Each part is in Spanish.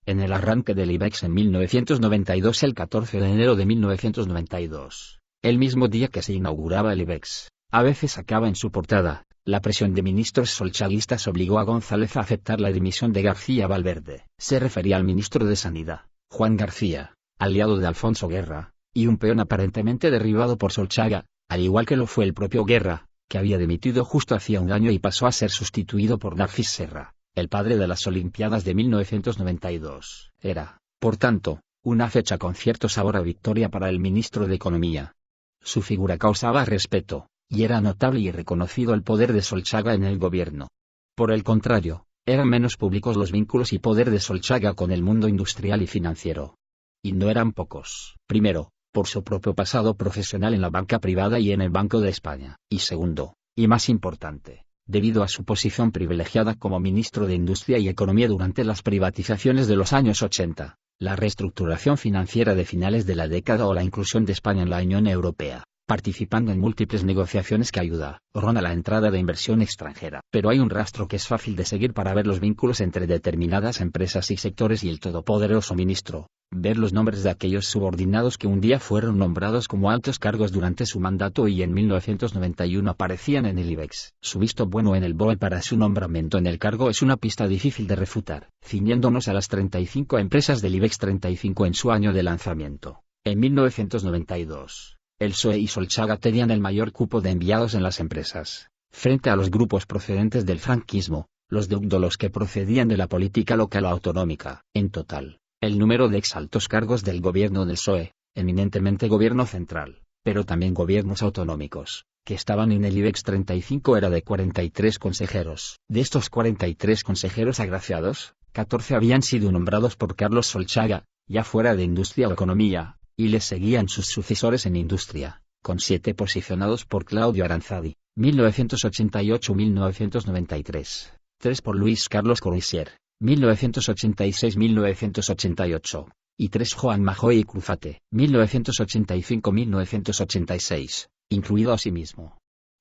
en el arranque del IBEX en 1992 el 14 de enero de 1992, el mismo día que se inauguraba el IBEX. A veces sacaba en su portada, la presión de ministros solchaguistas obligó a González a aceptar la dimisión de García Valverde. Se refería al ministro de Sanidad, Juan García, aliado de Alfonso Guerra, y un peón aparentemente derribado por Solchaga, al igual que lo fue el propio Guerra, que había dimitido justo hacía un año y pasó a ser sustituido por Narcís Serra, el padre de las Olimpiadas de 1992. Era, por tanto, una fecha con cierto sabor a victoria para el ministro de Economía. Su figura causaba respeto, y era notable y reconocido el poder de Solchaga en el gobierno. Por el contrario, eran menos públicos los vínculos y poder de Solchaga con el mundo industrial y financiero. Y no eran pocos. Primero, por su propio pasado profesional en la banca privada y en el Banco de España. Y segundo, y más importante, debido a su posición privilegiada como ministro de Industria y Economía durante las privatizaciones de los años 80, la reestructuración financiera de finales de la década o la inclusión de España en la Unión Europea, participando en múltiples negociaciones que ayudaron a la entrada de inversión extranjera. Pero hay un rastro que es fácil de seguir para ver los vínculos entre determinadas empresas y sectores y el todopoderoso ministro, ver los nombres de aquellos subordinados que un día fueron nombrados como altos cargos durante su mandato y en 1991 aparecían en el IBEX. Su visto bueno en el BOE para su nombramiento en el cargo es una pista difícil de refutar, ciñéndonos a las 35 empresas del IBEX 35 en su año de lanzamiento. En 1992. El PSOE y Solchaga tenían el mayor cupo de enviados en las empresas, frente a los grupos procedentes del franquismo, los deudores que procedían de la política local o autonómica. En total, el número de exaltos cargos del gobierno del PSOE, eminentemente gobierno central, pero también gobiernos autonómicos, que estaban en el IBEX 35 era de 43 consejeros. De estos 43 consejeros agraciados, 14 habían sido nombrados por Carlos Solchaga, ya fuera de Industria o Economía, y les seguían sus sucesores en Industria, con 7 posicionados por Claudio Aranzadi, 1988-1993, 3 por Luis Carlos Coruisier, 1986-1988, y 3 Joan Majoy y Cruzate, 1985-1986, incluido asimismo.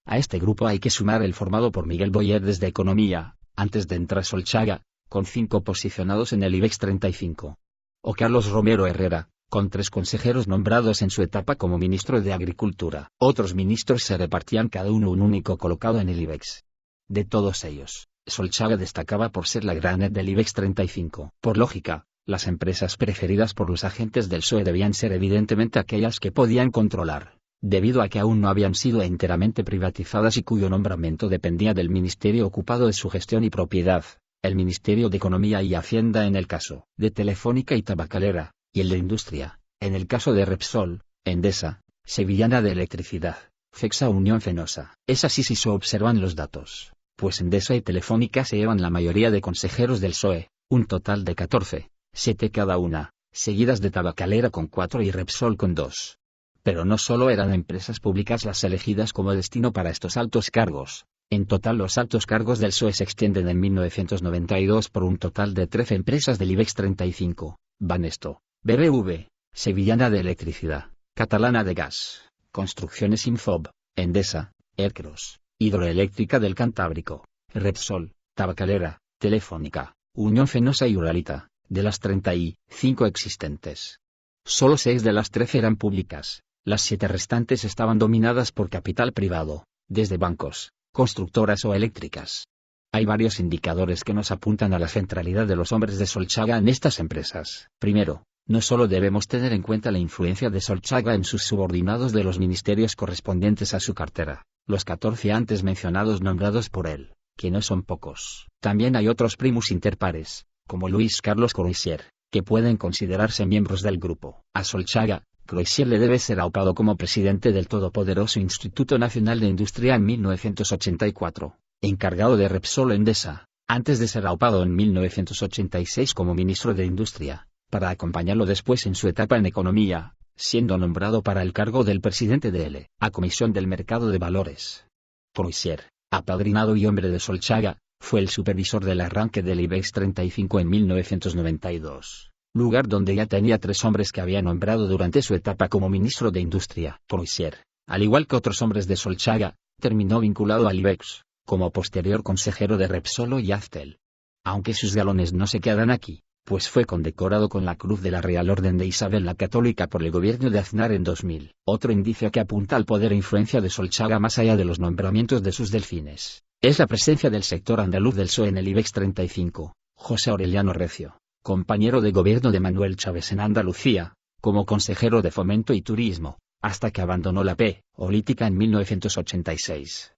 A este grupo hay que sumar el formado por Miguel Boyer desde Economía, antes de entrar Solchaga, con 5 posicionados en el IBEX 35. O Carlos Romero Herrera, con 3 consejeros nombrados en su etapa como ministro de Agricultura. Otros ministros se repartían cada uno un único colocado en el IBEX. De todos ellos, Solchaga destacaba por ser la gran del IBEX 35. Por lógica, las empresas preferidas por los agentes del PSOE debían ser evidentemente aquellas que podían controlar, debido a que aún no habían sido enteramente privatizadas y cuyo nombramiento dependía del ministerio ocupado de su gestión y propiedad, el Ministerio de Economía y Hacienda en el caso de Telefónica y Tabacalera, y el de Industria, en el caso de Repsol, Endesa, Sevillana de Electricidad, Fexa Unión Fenosa. Es así si se observan los datos, pues Endesa y Telefónica se llevan la mayoría de consejeros del PSOE, un total de 14, 7 cada una, seguidas de Tabacalera con 4 y Repsol con 2. Pero no solo eran empresas públicas las elegidas como destino para estos altos cargos. En total los altos cargos del PSOE se extienden en 1992 por un total de 13 empresas del IBEX 35, Banesto, BBV, Sevillana de Electricidad, Catalana de Gas, Construcciones Infob, Endesa, Ercros, Hidroeléctrica del Cantábrico, Repsol, Tabacalera, Telefónica, Unión Fenosa y Uralita. De las 35 existentes, solo 6 de las 13 eran públicas, las 7 restantes estaban dominadas por capital privado, desde bancos, constructoras o eléctricas. Hay varios indicadores que nos apuntan a la centralidad de los hombres de Solchaga en estas empresas. Primero, no solo debemos tener en cuenta la influencia de Solchaga en sus subordinados de los ministerios correspondientes a su cartera, los 14 antes mencionados nombrados por él, que no son pocos. También hay otros primus inter pares, como Luis Carlos Coruisier, que pueden considerarse miembros del grupo. A Solchaga, Coruisier le debe ser aupado como presidente del todopoderoso Instituto Nacional de Industria en 1984, encargado de Repsol Endesa, antes de ser aupado en 1986 como ministro de Industria, para acompañarlo después en su etapa en Economía, siendo nombrado para el cargo del presidente de la Comisión del Mercado de Valores. Coruisier, apadrinado y hombre de Solchaga, fue el supervisor del arranque del IBEX 35 en 1992, lugar donde ya tenía 3 hombres que había nombrado durante su etapa como ministro de Industria. Coruisier, al igual que otros hombres de Solchaga, terminó vinculado al IBEX, como posterior consejero de Repsol y Aztel. Aunque sus galones no se quedan aquí, pues fue condecorado con la Cruz de la Real Orden de Isabel la Católica por el gobierno de Aznar en 2000. Otro indicio que apunta al poder e influencia de Solchaga más allá de los nombramientos de sus delfines, es la presencia del sector andaluz del PSOE en el IBEX 35. José Aureliano Recio, compañero de gobierno de Manuel Chávez en Andalucía, como consejero de Fomento y Turismo, hasta que abandonó la política en 1986.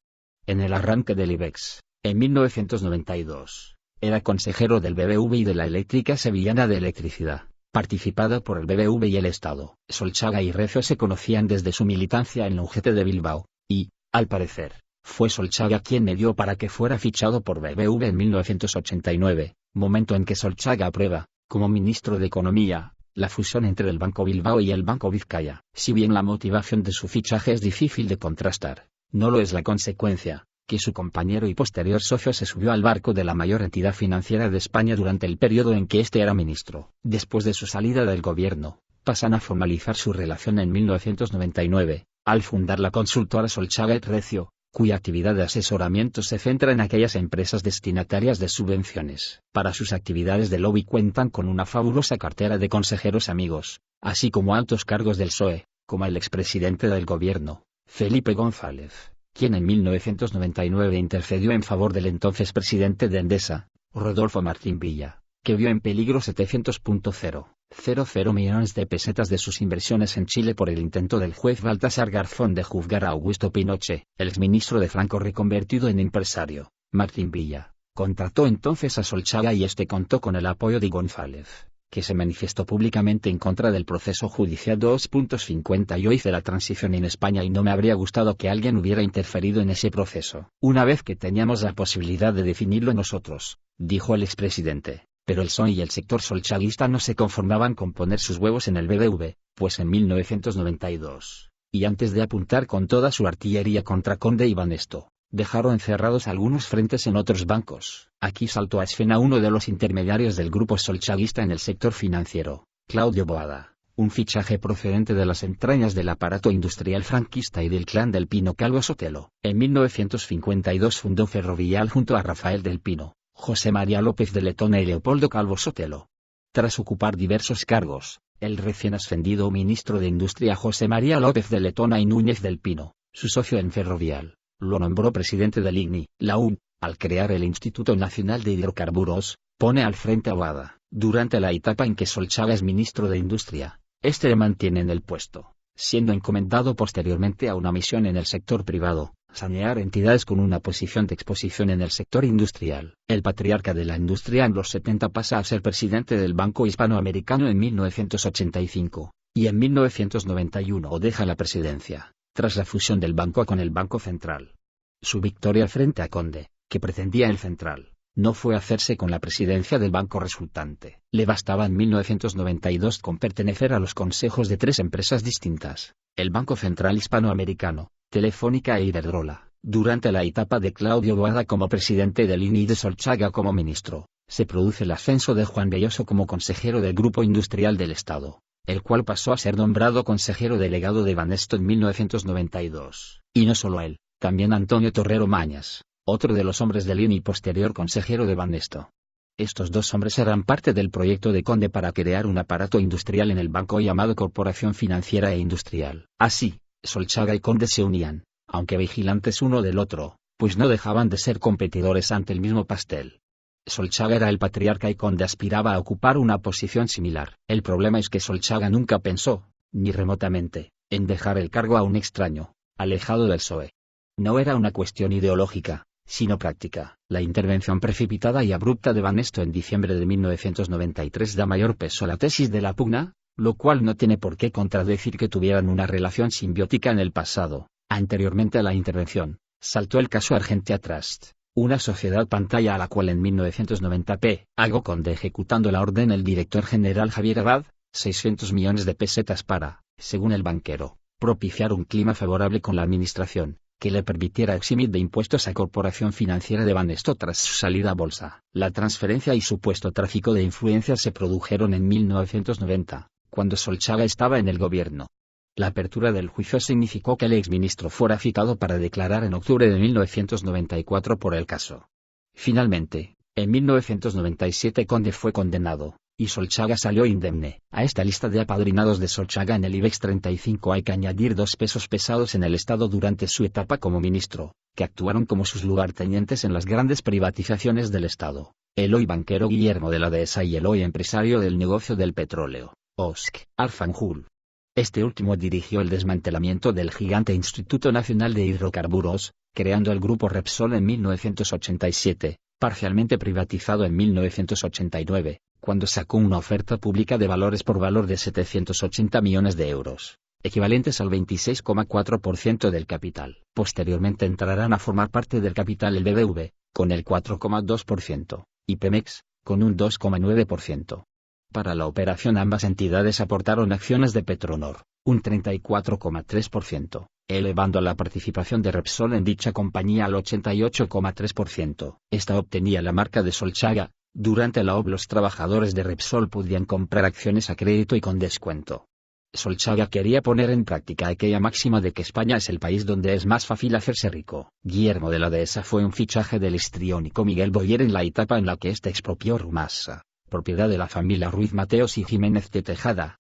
En el arranque del IBEX, en 1992, era consejero del BBV y de la Eléctrica Sevillana de Electricidad, participada por el BBV y el Estado. Solchaga y Recio se conocían desde su militancia en la UGT de Bilbao, y, al parecer, fue Solchaga quien medió para que fuera fichado por BBV en 1989, momento en que Solchaga aprueba, como ministro de Economía, la fusión entre el Banco Bilbao y el Banco Vizcaya. Si bien la motivación de su fichaje es difícil de contrastar, no lo es la consecuencia, que su compañero y posterior socio se subió al barco de la mayor entidad financiera de España durante el periodo en que éste era ministro. Después de su salida del gobierno, pasan a formalizar su relación en 1999, al fundar la consultora Solchaga y Recio, cuya actividad de asesoramiento se centra en aquellas empresas destinatarias de subvenciones. Para sus actividades de lobby cuentan con una fabulosa cartera de consejeros amigos, así como altos cargos del PSOE, como el expresidente del gobierno, Felipe González, quien en 1999 intercedió en favor del entonces presidente de Endesa, Rodolfo Martín Villa, que vio en peligro 700.000 millones de pesetas de sus inversiones en Chile por el intento del juez Baltasar Garzón de juzgar a Augusto Pinochet. El exministro de Franco reconvertido en empresario, Martín Villa, contrató entonces a Solchaga y este contó con el apoyo de González, que se manifestó públicamente en contra del proceso judicial 2.50. Yo hice la transición en España y no me habría gustado que alguien hubiera interferido en ese proceso. Una vez que teníamos la posibilidad de definirlo nosotros, dijo el expresidente, pero el PSOE y el sector solchaguista no se conformaban con poner sus huevos en el BBV, pues en 1992, y antes de apuntar con toda su artillería contra Conde y Banesto, dejaron encerrados algunos frentes en otros bancos. Aquí saltó a escena uno de los intermediarios del grupo solchaguista en el sector financiero, Claudio Boada, un fichaje procedente de las entrañas del aparato industrial franquista y del clan del Pino Calvo Sotelo. En 1952 fundó Ferrovial junto a Rafael del Pino, José María López de Letona y Leopoldo Calvo Sotelo. Tras ocupar diversos cargos, el recién ascendido ministro de Industria José María López de Letona y Núñez del Pino, su socio en Ferrovial, lo nombró presidente del IGNI. La UN, al crear el Instituto Nacional de Hidrocarburos, pone al frente a Boada. Durante la etapa en que Solchaga es ministro de Industria, este le mantiene en el puesto, siendo encomendado posteriormente a una misión en el sector privado, sanear entidades con una posición de exposición en el sector industrial. El patriarca de la industria en los 70 pasa a ser presidente del Banco Hispanoamericano en 1985, y en 1991 deja la presidencia, tras la fusión del banco con el Banco Central. Su victoria frente a Conde, que pretendía el Central, no fue hacerse con la presidencia del banco resultante. Le bastaba en 1992 con pertenecer a los consejos de 3 empresas distintas, el Banco Central Hispanoamericano, Telefónica e Iberdrola. Durante la etapa de Claudio Boada como presidente del INI y de Solchaga como ministro, se produce el ascenso de Juan Belloso como consejero del Grupo Industrial del Estado, el cual pasó a ser nombrado consejero delegado de Banesto en 1992. Y no solo él, también Antonio Torrero Mañas, otro de los hombres del INI y posterior consejero de Banesto. Estos 2 hombres eran parte del proyecto de Conde para crear un aparato industrial en el banco llamado Corporación Financiera e Industrial. Así, Solchaga y Conde se unían, aunque vigilantes uno del otro, pues no dejaban de ser competidores ante el mismo pastel. Solchaga era el patriarca y Conde aspiraba a ocupar una posición similar. El problema es que Solchaga nunca pensó, ni remotamente, en dejar el cargo a un extraño, alejado del PSOE. No era una cuestión ideológica, sino práctica. La intervención precipitada y abrupta de Banesto en diciembre de 1993 da mayor peso a la tesis de la pugna, lo cual no tiene por qué contradecir que tuvieran una relación simbiótica en el pasado. Anteriormente a la intervención, saltó el caso Argentia Trust, una sociedad pantalla a la cual en 1990 pagó Conde ejecutando la orden el director general Javier Abad, 600 millones de pesetas para, según el banquero, propiciar un clima favorable con la administración, que le permitiera eximir de impuestos a Corporación Financiera de Banesto tras su salida a bolsa. La transferencia y supuesto tráfico de influencias se produjeron en 1990, cuando Solchaga estaba en el gobierno. La apertura del juicio significó que el exministro fuera citado para declarar en octubre de 1994 por el caso. Finalmente, en 1997 Conde fue condenado, y Solchaga salió indemne. A esta lista de apadrinados de Solchaga en el IBEX 35 hay que añadir dos pesos pesados en el Estado durante su etapa como ministro, que actuaron como sus lugartenientes en las grandes privatizaciones del Estado: el hoy banquero Guillermo de la Dehesa y el hoy empresario del negocio del petróleo, Óscar Arfanjul. Este último dirigió el desmantelamiento del gigante Instituto Nacional de Hidrocarburos, creando el grupo Repsol en 1987, parcialmente privatizado en 1989, cuando sacó una oferta pública de valores por valor de 780 millones de euros, equivalentes al 26,4% del capital. Posteriormente entrarán a formar parte del capital el BBV, con el 4,2%, y Pemex, con un 2,9%. Para la operación ambas entidades aportaron acciones de Petronor, un 34,3%, elevando la participación de Repsol en dicha compañía al 88,3%. Esta obtenía la marca de Solchaga. Durante la OB los trabajadores de Repsol podían comprar acciones a crédito y con descuento. Solchaga quería poner en práctica aquella máxima de que España es el país donde es más fácil hacerse rico. Guillermo de la Dehesa fue un fichaje del histriónico Miguel Boyer en la etapa en la que éste expropió Rumasa, propiedad de la familia Ruiz Mateos y Jiménez de Tejada.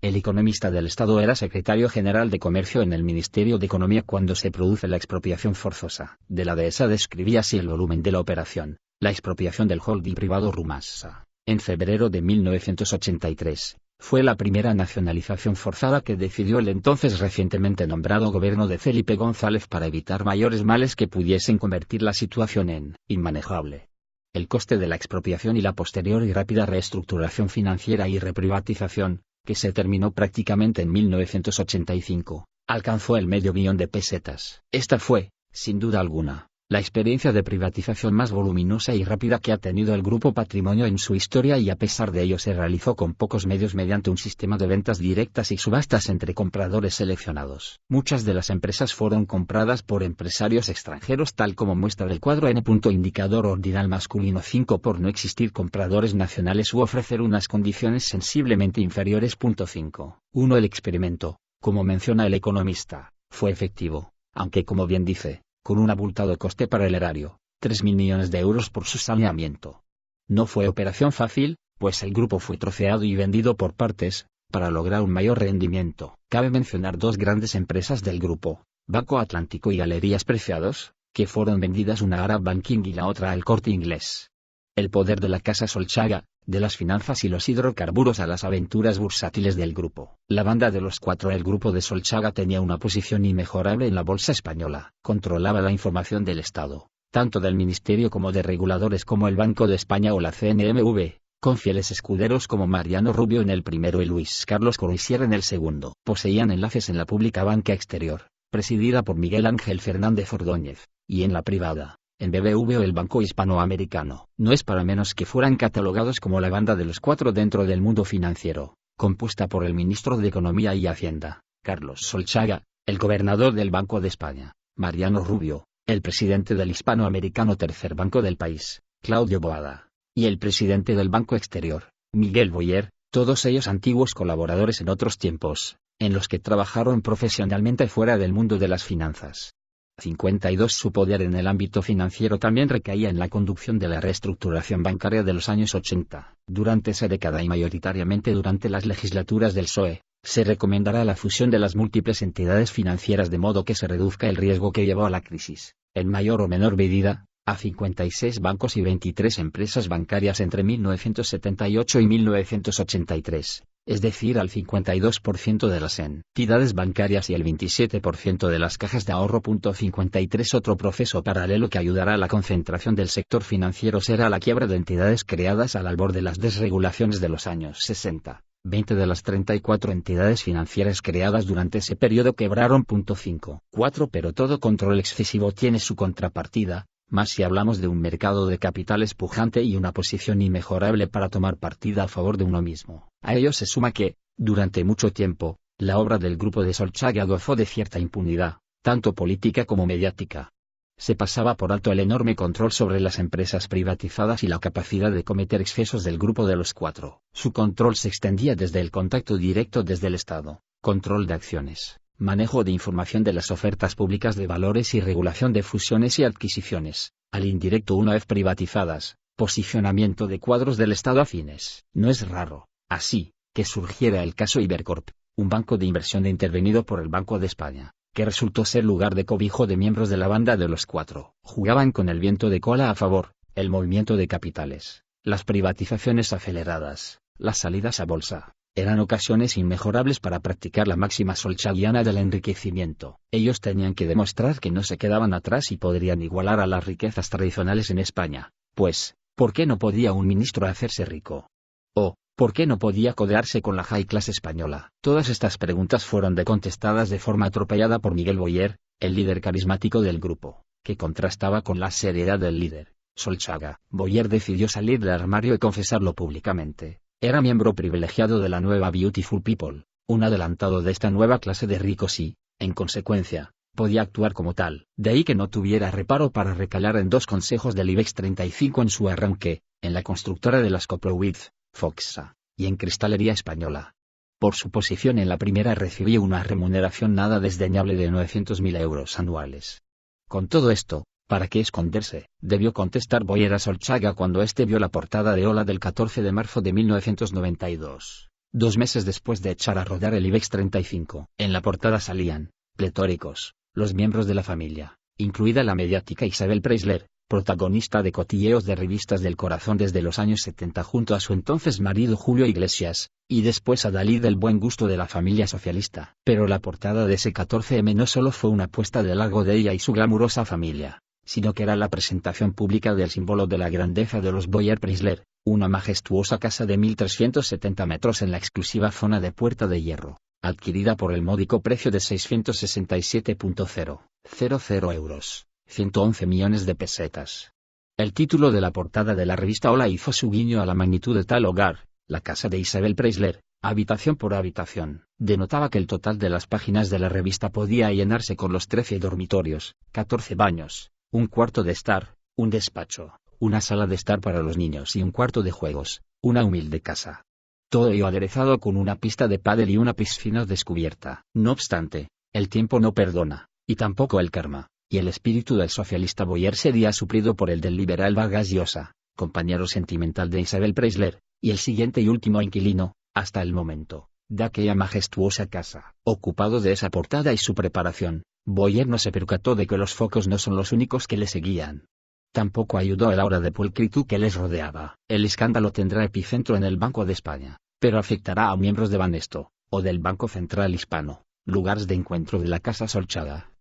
El economista del Estado era secretario general de Comercio en el Ministerio de Economía cuando se produce la expropiación forzosa. De la Dehesa describía así el volumen de la operación: la expropiación del holding privado Rumasa, en febrero de 1983, fue la primera nacionalización forzada que decidió el entonces recientemente nombrado gobierno de Felipe González para evitar mayores males que pudiesen convertir la situación en inmanejable. El coste de la expropiación y la posterior y rápida reestructuración financiera y reprivatización, que se terminó prácticamente en 1985, alcanzó el $500,000 de pesetas. Esta fue, sin duda alguna, la experiencia de privatización más voluminosa y rápida que ha tenido el Grupo Patrimonio en su historia, y a pesar de ello se realizó con pocos medios mediante un sistema de ventas directas y subastas entre compradores seleccionados. Muchas de las empresas fueron compradas por empresarios extranjeros, tal como muestra el cuadro N. Indicador ordinal masculino 5, por no existir compradores nacionales u ofrecer unas condiciones sensiblemente inferiores. 5. 1. El experimento, como menciona el economista, fue efectivo, aunque como bien dice, con un abultado coste para el erario, 3.000 millones de euros por su saneamiento. No fue operación fácil, pues el grupo fue troceado y vendido por partes, para lograr un mayor rendimiento. Cabe mencionar dos grandes empresas del grupo, Banco Atlántico y Galerías Preciados, que fueron vendidas, una a Arab Banking y la otra al Corte Inglés. El poder de la casa Solchaga, de las finanzas y los hidrocarburos a las aventuras bursátiles del grupo. La banda de los cuatro. El grupo de Solchaga tenía una posición inmejorable en la bolsa española. Controlaba la información del Estado, tanto del Ministerio como de reguladores como el Banco de España o la CNMV, con fieles escuderos como Mariano Rubio en el primero y Luis Carlos Coruisier en el segundo. Poseían enlaces en la pública banca exterior, presidida por Miguel Ángel Fernández Ordóñez, y en la privada, en BBV o el Banco Hispanoamericano. No es para menos que fueran catalogados como la banda de los cuatro dentro del mundo financiero, compuesta por el ministro de Economía y Hacienda, Carlos Solchaga, el gobernador del Banco de España, Mariano Rubio, el presidente del Hispanoamericano tercer banco del país, Claudio Boada, y el presidente del Banco Exterior, Miguel Boyer, todos ellos antiguos colaboradores en otros tiempos, en los que trabajaron profesionalmente fuera del mundo de las finanzas. 52. Su poder en el ámbito financiero también recaía en la conducción de la reestructuración bancaria de los años 80. Durante esa década y mayoritariamente durante las legislaturas del PSOE, se recomendará la fusión de las múltiples entidades financieras de modo que se reduzca el riesgo que llevó a la crisis, en mayor o menor medida, a 56 bancos y 23 empresas bancarias entre 1978 y 1983. Es decir, al 52% de las entidades bancarias y el 27% de las cajas de ahorro. 53. Otro proceso paralelo que ayudará a la concentración del sector financiero será la quiebra de entidades creadas al albor de las desregulaciones de los años 60. 20 de las 34 entidades financieras creadas durante ese periodo quebraron. 4. Pero todo control excesivo tiene su contrapartida, más si hablamos de un mercado de capitales pujante y una posición inmejorable para tomar partida a favor de uno mismo. A ello se suma que, durante mucho tiempo, la obra del grupo de Solchaga gozó de cierta impunidad, tanto política como mediática. Se pasaba por alto el enorme control sobre las empresas privatizadas y la capacidad de cometer excesos del grupo de los cuatro. Su control se extendía desde el contacto directo desde el Estado, control de acciones, manejo de información de las ofertas públicas de valores y regulación de fusiones y adquisiciones, al indirecto una vez privatizadas, posicionamiento de cuadros del Estado afines. No es raro, así, que surgiera el caso Ibercorp, un banco de inversión intervenido por el Banco de España, que resultó ser lugar de cobijo de miembros de la banda de los cuatro. Jugaban con el viento de cola a favor, el movimiento de capitales, las privatizaciones aceleradas, las salidas a bolsa. Eran ocasiones inmejorables para practicar la máxima solchaguiana del enriquecimiento. Ellos tenían que demostrar que no se quedaban atrás y podrían igualar a las riquezas tradicionales en España, pues, ¿por qué no podía un ministro hacerse rico? ¿O, por qué no podía codearse con la high class española? Todas estas preguntas fueron contestadas de forma atropellada por Miguel Boyer, el líder carismático del grupo, que contrastaba con la seriedad del líder, Solchaga. Boyer decidió salir del armario y confesarlo públicamente. Era miembro privilegiado de la nueva Beautiful People, un adelantado de esta nueva clase de ricos y, en consecuencia, podía actuar como tal. De ahí que no tuviera reparo para recalar en dos consejos del IBEX 35 en su arranque, en la constructora de las Coprowitz, Foxa, y en Cristalería Española. Por su posición en la primera recibió una remuneración nada desdeñable de 900.000 euros anuales. Con todo esto, ¿para qué esconderse?, debió contestar Boyer a Solchaga cuando éste vio la portada de Hola del 14 de marzo de 1992, 2 meses después de echar a rodar el IBEX 35. En la portada salían, pletóricos, los miembros de la familia, incluida la mediática Isabel Preisler, protagonista de cotilleos de revistas del corazón desde los años 70 junto a su entonces marido Julio Iglesias, y después a Dalí del buen gusto de la familia socialista. Pero la portada de ese 14M no solo fue una puesta de largo de ella y su glamurosa familia, sino que era la presentación pública del símbolo de la grandeza de los Boyer Preisler, una majestuosa casa de 1.370 metros en la exclusiva zona de Puerta de Hierro, adquirida por el módico precio de 667.000 euros, 111 millones de pesetas. El título de la portada de la revista Hola hizo su guiño a la magnitud de tal hogar, la casa de Isabel Preisler, habitación por habitación. Denotaba que el total de las páginas de la revista podía llenarse con los 13 dormitorios, 14 baños, un cuarto de estar, un despacho, una sala de estar para los niños y un cuarto de juegos, una humilde casa. Todo ello aderezado con una pista de pádel y una piscina descubierta. No obstante, el tiempo no perdona, y tampoco el karma, y el espíritu del socialista Boyer sería suplido por el del liberal Vargas Llosa, compañero sentimental de Isabel Preisler, y el siguiente y último inquilino, hasta el momento, de aquella majestuosa casa. Ocupado de esa portada y su preparación, Boyer no se percató de que los focos no son los únicos que le seguían. Tampoco ayudó el aura de pulcritud que les rodeaba. El escándalo tendrá epicentro en el Banco de España, pero afectará a miembros de Banesto, o del Banco Central Hispano, lugares de encuentro de la Casa Solchaga.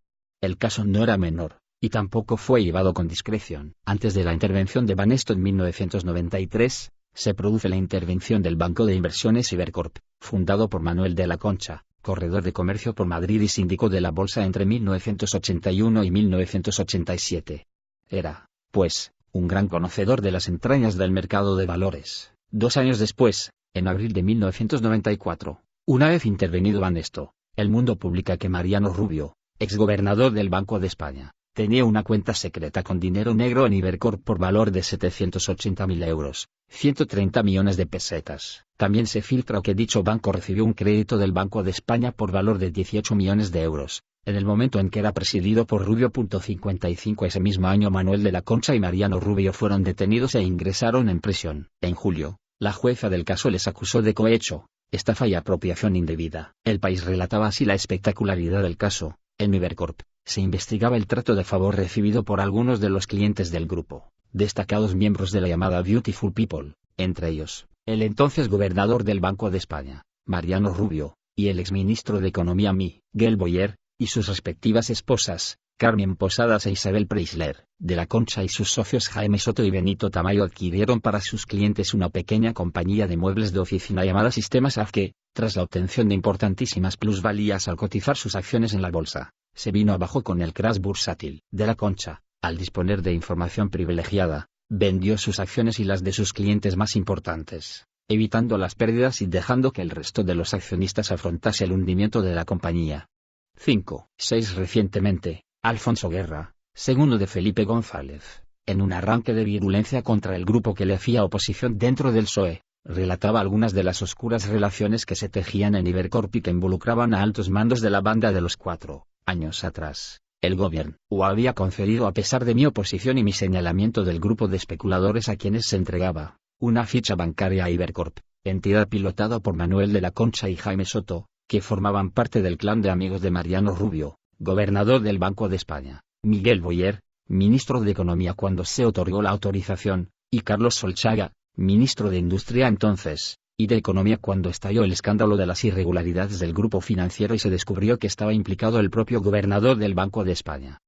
El caso no era menor, y tampoco fue llevado con discreción. Antes de la intervención de Banesto en 1993, se produce la intervención del Banco de Inversiones Ibercorp, fundado por Manuel de la Concha, corredor de comercio por Madrid y síndico de la bolsa entre 1981 y 1987. Era, pues, un gran conocedor de las entrañas del mercado de valores. 2 años después, en abril de 1994, una vez intervenido Banesto, El Mundo publica que Mariano Rubio, exgobernador del Banco de España, tenía una cuenta secreta con dinero negro en Ibercorp por valor de 780.000 euros, 130 millones de pesetas. También se filtra que dicho banco recibió un crédito del Banco de España por valor de 18 millones de euros, en el momento en que era presidido por Rubio. 55 Ese mismo año Manuel de la Concha y Mariano Rubio fueron detenidos e ingresaron en prisión. En julio, la jueza del caso les acusó de cohecho, estafa y apropiación indebida. El País relataba así la espectacularidad del caso. En Ibercorp, se investigaba el trato de favor recibido por algunos de los clientes del grupo, destacados miembros de la llamada Beautiful People, entre ellos, el entonces gobernador del Banco de España, Mariano Rubio, y el exministro de Economía Miguel Boyer, y sus respectivas esposas, Carmen Posadas e Isabel Preisler. De la Concha y sus socios Jaime Soto y Benito Tamayo adquirieron para sus clientes una pequeña compañía de muebles de oficina llamada Sistemas AF que, tras la obtención de importantísimas plusvalías al cotizar sus acciones en la bolsa, se vino abajo con el crash bursátil. De la Concha, al disponer de información privilegiada, vendió sus acciones y las de sus clientes más importantes, evitando las pérdidas y dejando que el resto de los accionistas afrontase el hundimiento de la compañía. 6 Recientemente, Alfonso Guerra, segundo de Felipe González, en un arranque de virulencia contra el grupo que le hacía oposición dentro del PSOE, relataba algunas de las oscuras relaciones que se tejían en Ibercorp y que involucraban a altos mandos de la banda de los 4 años atrás. El gobierno había concedido, a pesar de mi oposición y mi señalamiento del grupo de especuladores a quienes se entregaba, una ficha bancaria a Ibercorp, entidad pilotada por Manuel de la Concha y Jaime Soto, que formaban parte del clan de amigos de Mariano Rubio, gobernador del Banco de España, Miguel Boyer, ministro de Economía cuando se otorgó la autorización, y Carlos Solchaga, ministro de Industria entonces, y de Economía cuando estalló el escándalo de las irregularidades del grupo financiero y se descubrió que estaba implicado el propio gobernador del Banco de España.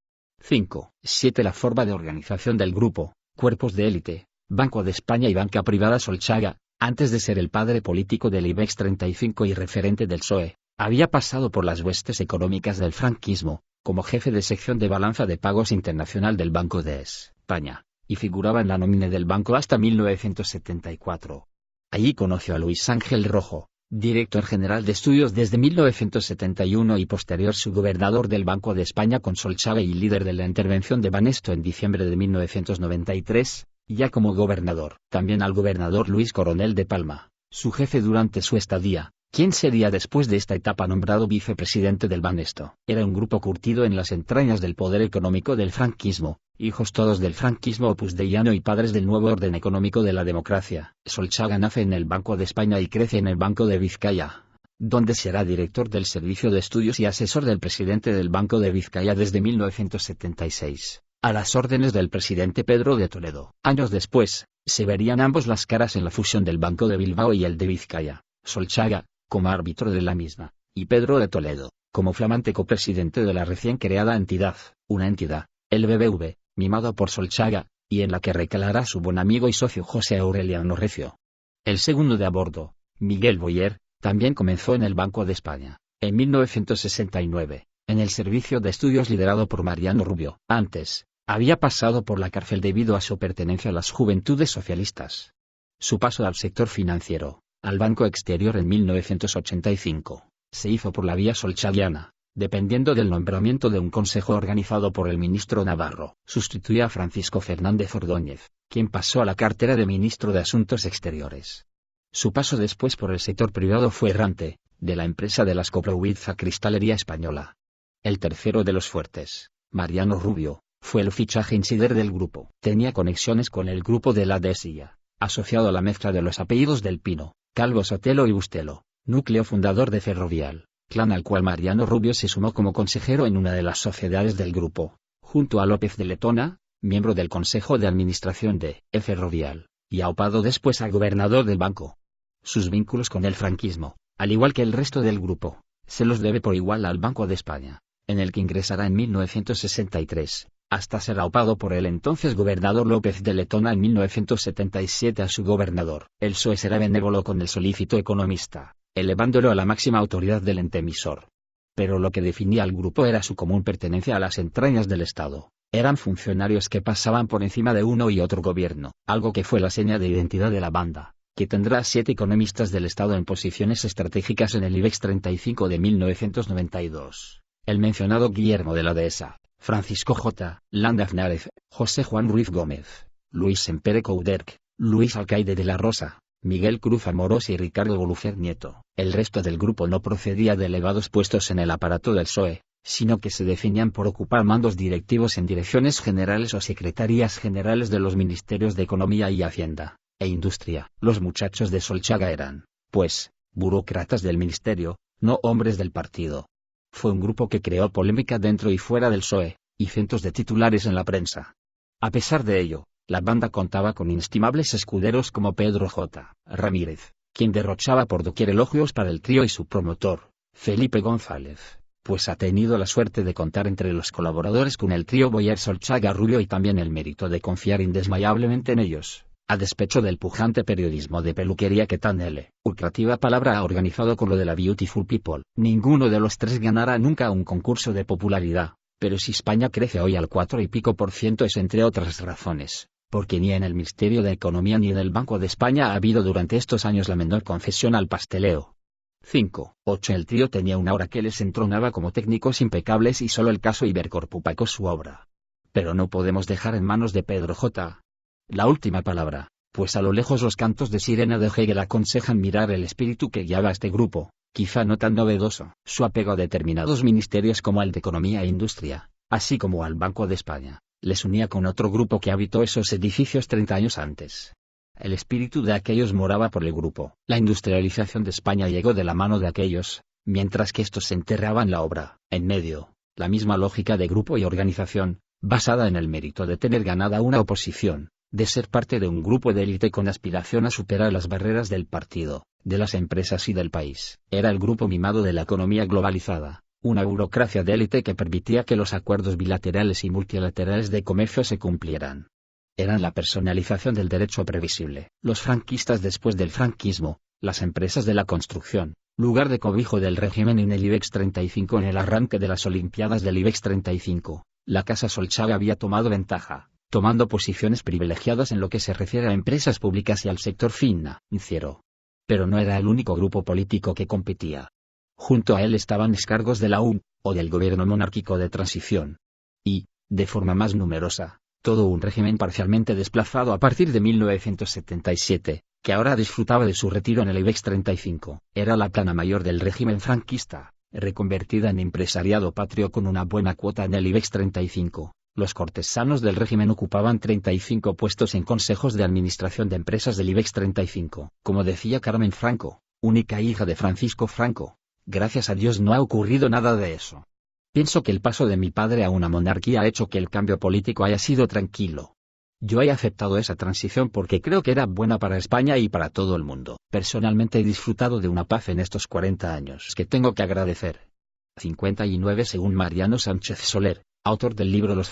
5. 7. La forma de organización del grupo, cuerpos de élite, Banco de España y banca privada. Solchaga, antes de ser el padre político del IBEX 35 y referente del PSOE, había pasado por las huestes económicas del franquismo, como jefe de sección de balanza de pagos internacional del Banco de España, y figuraba en la nómina del banco hasta 1974. Allí conoció a Luis Ángel Rojo, director general de estudios desde 1971 y posterior subgobernador del Banco de España con Solchaga y líder de la intervención de Banesto en diciembre de 1993, ya como gobernador. También al gobernador Luis Coronel de Palma, su jefe durante su estadía, quien sería después de esta etapa nombrado vicepresidente del Banesto. Era un grupo curtido en las entrañas del poder económico del franquismo, hijos todos del franquismo opus deiano y padres del nuevo orden económico de la democracia. Solchaga nace en el Banco de España y crece en el Banco de Vizcaya, donde será director del Servicio de Estudios y asesor del presidente del Banco de Vizcaya desde 1976, a las órdenes del presidente Pedro de Toledo. Años después, se verían ambos las caras en la fusión del Banco de Bilbao y el de Vizcaya, Solchaga, como árbitro de la misma, y Pedro de Toledo, como flamante copresidente de la recién creada entidad, una entidad, el BBV, mimado por Solchaga, y en la que recalará su buen amigo y socio José Aureliano Recio. El segundo de a bordo, Miguel Boyer, también comenzó en el Banco de España, en 1969, en el Servicio de Estudios liderado por Mariano Rubio. Antes, había pasado por la cárcel debido a su pertenencia a las Juventudes Socialistas. Su paso al sector financiero, al Banco Exterior en 1985, se hizo por la vía solchaguiana, dependiendo del nombramiento de un consejo organizado por el ministro Navarro. Sustituía a Francisco Fernández Ordóñez, quien pasó a la cartera de ministro de Asuntos Exteriores. Su paso después por el sector privado fue errante, de la empresa de las Coprouiz a Cristalería Española. El tercero de los fuertes, Mariano Rubio, fue el fichaje insider del grupo. Tenía conexiones con el grupo de la Dehesía, asociado a la mezcla de los apellidos del Pino, Calvo Sotelo y Bustelo, núcleo fundador de Ferrovial, clan al cual Mariano Rubio se sumó como consejero en una de las sociedades del grupo, junto a López de Letona, miembro del Consejo de Administración de Ferrovial, y aupado después a gobernador del banco. Sus vínculos con el franquismo, al igual que el resto del grupo, se los debe por igual al Banco de España, en el que ingresará en 1963, hasta ser aupado por el entonces gobernador López de Letona en 1977 a su gobernador. El PSOE será benévolo con el solícito economista, elevándolo a la máxima autoridad del ente emisor. Pero lo que definía al grupo era su común pertenencia a las entrañas del Estado. Eran funcionarios que pasaban por encima de uno y otro gobierno, algo que fue la seña de identidad de la banda, que tendrá 7 economistas del Estado en posiciones estratégicas en el IBEX 35 de 1992. El mencionado Guillermo de la Dehesa, Francisco J. Landaznáez, José Juan Ruiz Gómez, Luis Sempere Couderc, Luis Alcaide de la Rosa, Miguel Cruz Amorós y Ricardo Bolufer Nieto. El resto del grupo no procedía de elevados puestos en el aparato del PSOE, sino que se definían por ocupar mandos directivos en direcciones generales o secretarías generales de los ministerios de Economía y Hacienda, e Industria. Los muchachos de Solchaga eran, pues, burócratas del ministerio, no hombres del partido. Fue un grupo que creó polémica dentro y fuera del PSOE, y cientos de titulares en la prensa. A pesar de ello, la banda contaba con inestimables escuderos como Pedro J. Ramírez, quien derrochaba por doquier elogios para el trío y su promotor, Felipe González, pues ha tenido la suerte de contar entre los colaboradores con el trío Boyer Solchaga Rubio y también el mérito de confiar indesmayablemente en ellos, a despecho del pujante periodismo de peluquería que tan lucrativa palabra ha organizado con lo de la Beautiful People. Ninguno de los tres ganará nunca un concurso de popularidad, pero si España crece hoy al 4 y pico % es entre otras razones, porque ni en el Ministerio de Economía ni en el Banco de España ha habido durante estos años la menor concesión al pasteleo. 5. 8. El trío tenía una aura que les entronaba como técnicos impecables y solo el caso Ibercorp opacó su obra. Pero no podemos dejar en manos de Pedro J. la última palabra, pues a lo lejos los cantos de sirena de Hegel aconsejan mirar el espíritu que guiaba a este grupo, quizá no tan novedoso, su apego a determinados ministerios como el de Economía e Industria, así como al Banco de España, les unía con otro grupo que habitó esos edificios 30 años antes. El espíritu de aquellos moraba por el grupo. La industrialización de España llegó de la mano de aquellos, mientras que estos enterraban la obra. En medio, la misma lógica de grupo y organización, basada en el mérito de tener ganada una oposición, de ser parte de un grupo de élite con aspiración a superar las barreras del partido, de las empresas y del país. Era el grupo mimado de la economía globalizada, una burocracia de élite que permitía que los acuerdos bilaterales y multilaterales de comercio se cumplieran. Eran la personalización del derecho previsible. Los franquistas después del franquismo, las empresas de la construcción, lugar de cobijo del régimen en el IBEX 35 en el arranque de las Olimpiadas del IBEX 35, la Casa Solchaga había tomado ventaja, tomando posiciones privilegiadas en lo que se refiere a empresas públicas y al sector financiero. Pero no era el único grupo político que competía. Junto a él estaban excargos de la UN, o del gobierno monárquico de transición. Y, de forma más numerosa, todo un régimen parcialmente desplazado a partir de 1977, que ahora disfrutaba de su retiro en el IBEX 35. Era la plana mayor del régimen franquista, reconvertida en empresariado patrio con una buena cuota en el IBEX 35. Los cortesanos del régimen ocupaban 35 puestos en consejos de administración de empresas del IBEX 35. Como decía Carmen Franco, única hija de Francisco Franco, gracias a Dios no ha ocurrido nada de eso. Pienso que el paso de mi padre a una monarquía ha hecho que el cambio político haya sido tranquilo. Yo he aceptado esa transición porque creo que era buena para España y para todo el mundo. Personalmente he disfrutado de una paz en estos 40 años que tengo que agradecer. 59 según Mariano Sánchez Soler, autor del libro Los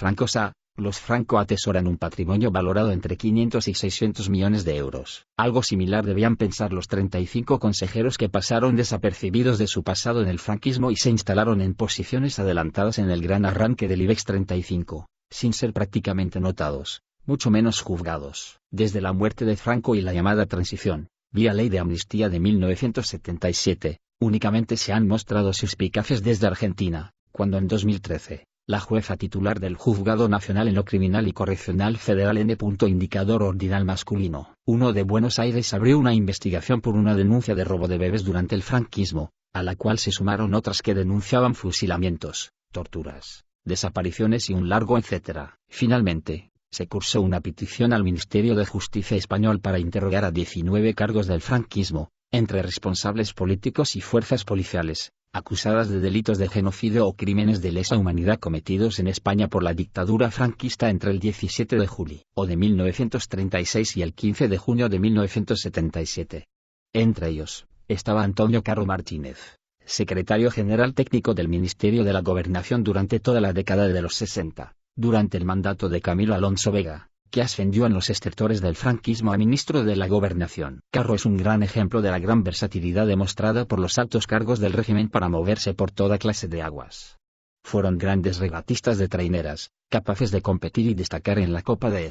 Franco atesoran un patrimonio valorado entre 500 y 600 millones de euros. Algo similar debían pensar los 35 consejeros que pasaron desapercibidos de su pasado en el franquismo y se instalaron en posiciones adelantadas en el gran arranque del IBEX 35, sin ser prácticamente notados, mucho menos juzgados. Desde la muerte de Franco y la llamada transición, vía ley de amnistía de 1977, únicamente se han mostrado suspicaces desde Argentina, cuando en 2013, la jueza titular del Juzgado Nacional en lo Criminal y Correccional Federal N. Indicador Ordinal Masculino 1 de Buenos Aires abrió una investigación por una denuncia de robo de bebés durante el franquismo, a la cual se sumaron otras que denunciaban fusilamientos, torturas, desapariciones y un largo etcétera. Finalmente, se cursó una petición al Ministerio de Justicia español para interrogar a 19 cargos del franquismo, entre responsables políticos y fuerzas policiales, acusadas de delitos de genocidio o crímenes de lesa humanidad cometidos en España por la dictadura franquista entre el 17 de julio de 1936 y el 15 de junio de 1977. Entre ellos, estaba Antonio Carro Martínez, secretario general técnico del Ministerio de la Gobernación durante toda la década de los 60, durante el mandato de Camilo Alonso Vega, que ascendió en los estertores del franquismo a ministro de la Gobernación. Carro es un gran ejemplo de la gran versatilidad demostrada por los altos cargos del régimen para moverse por toda clase de aguas. Fueron grandes regatistas de traineras, capaces de competir y destacar en la Copa de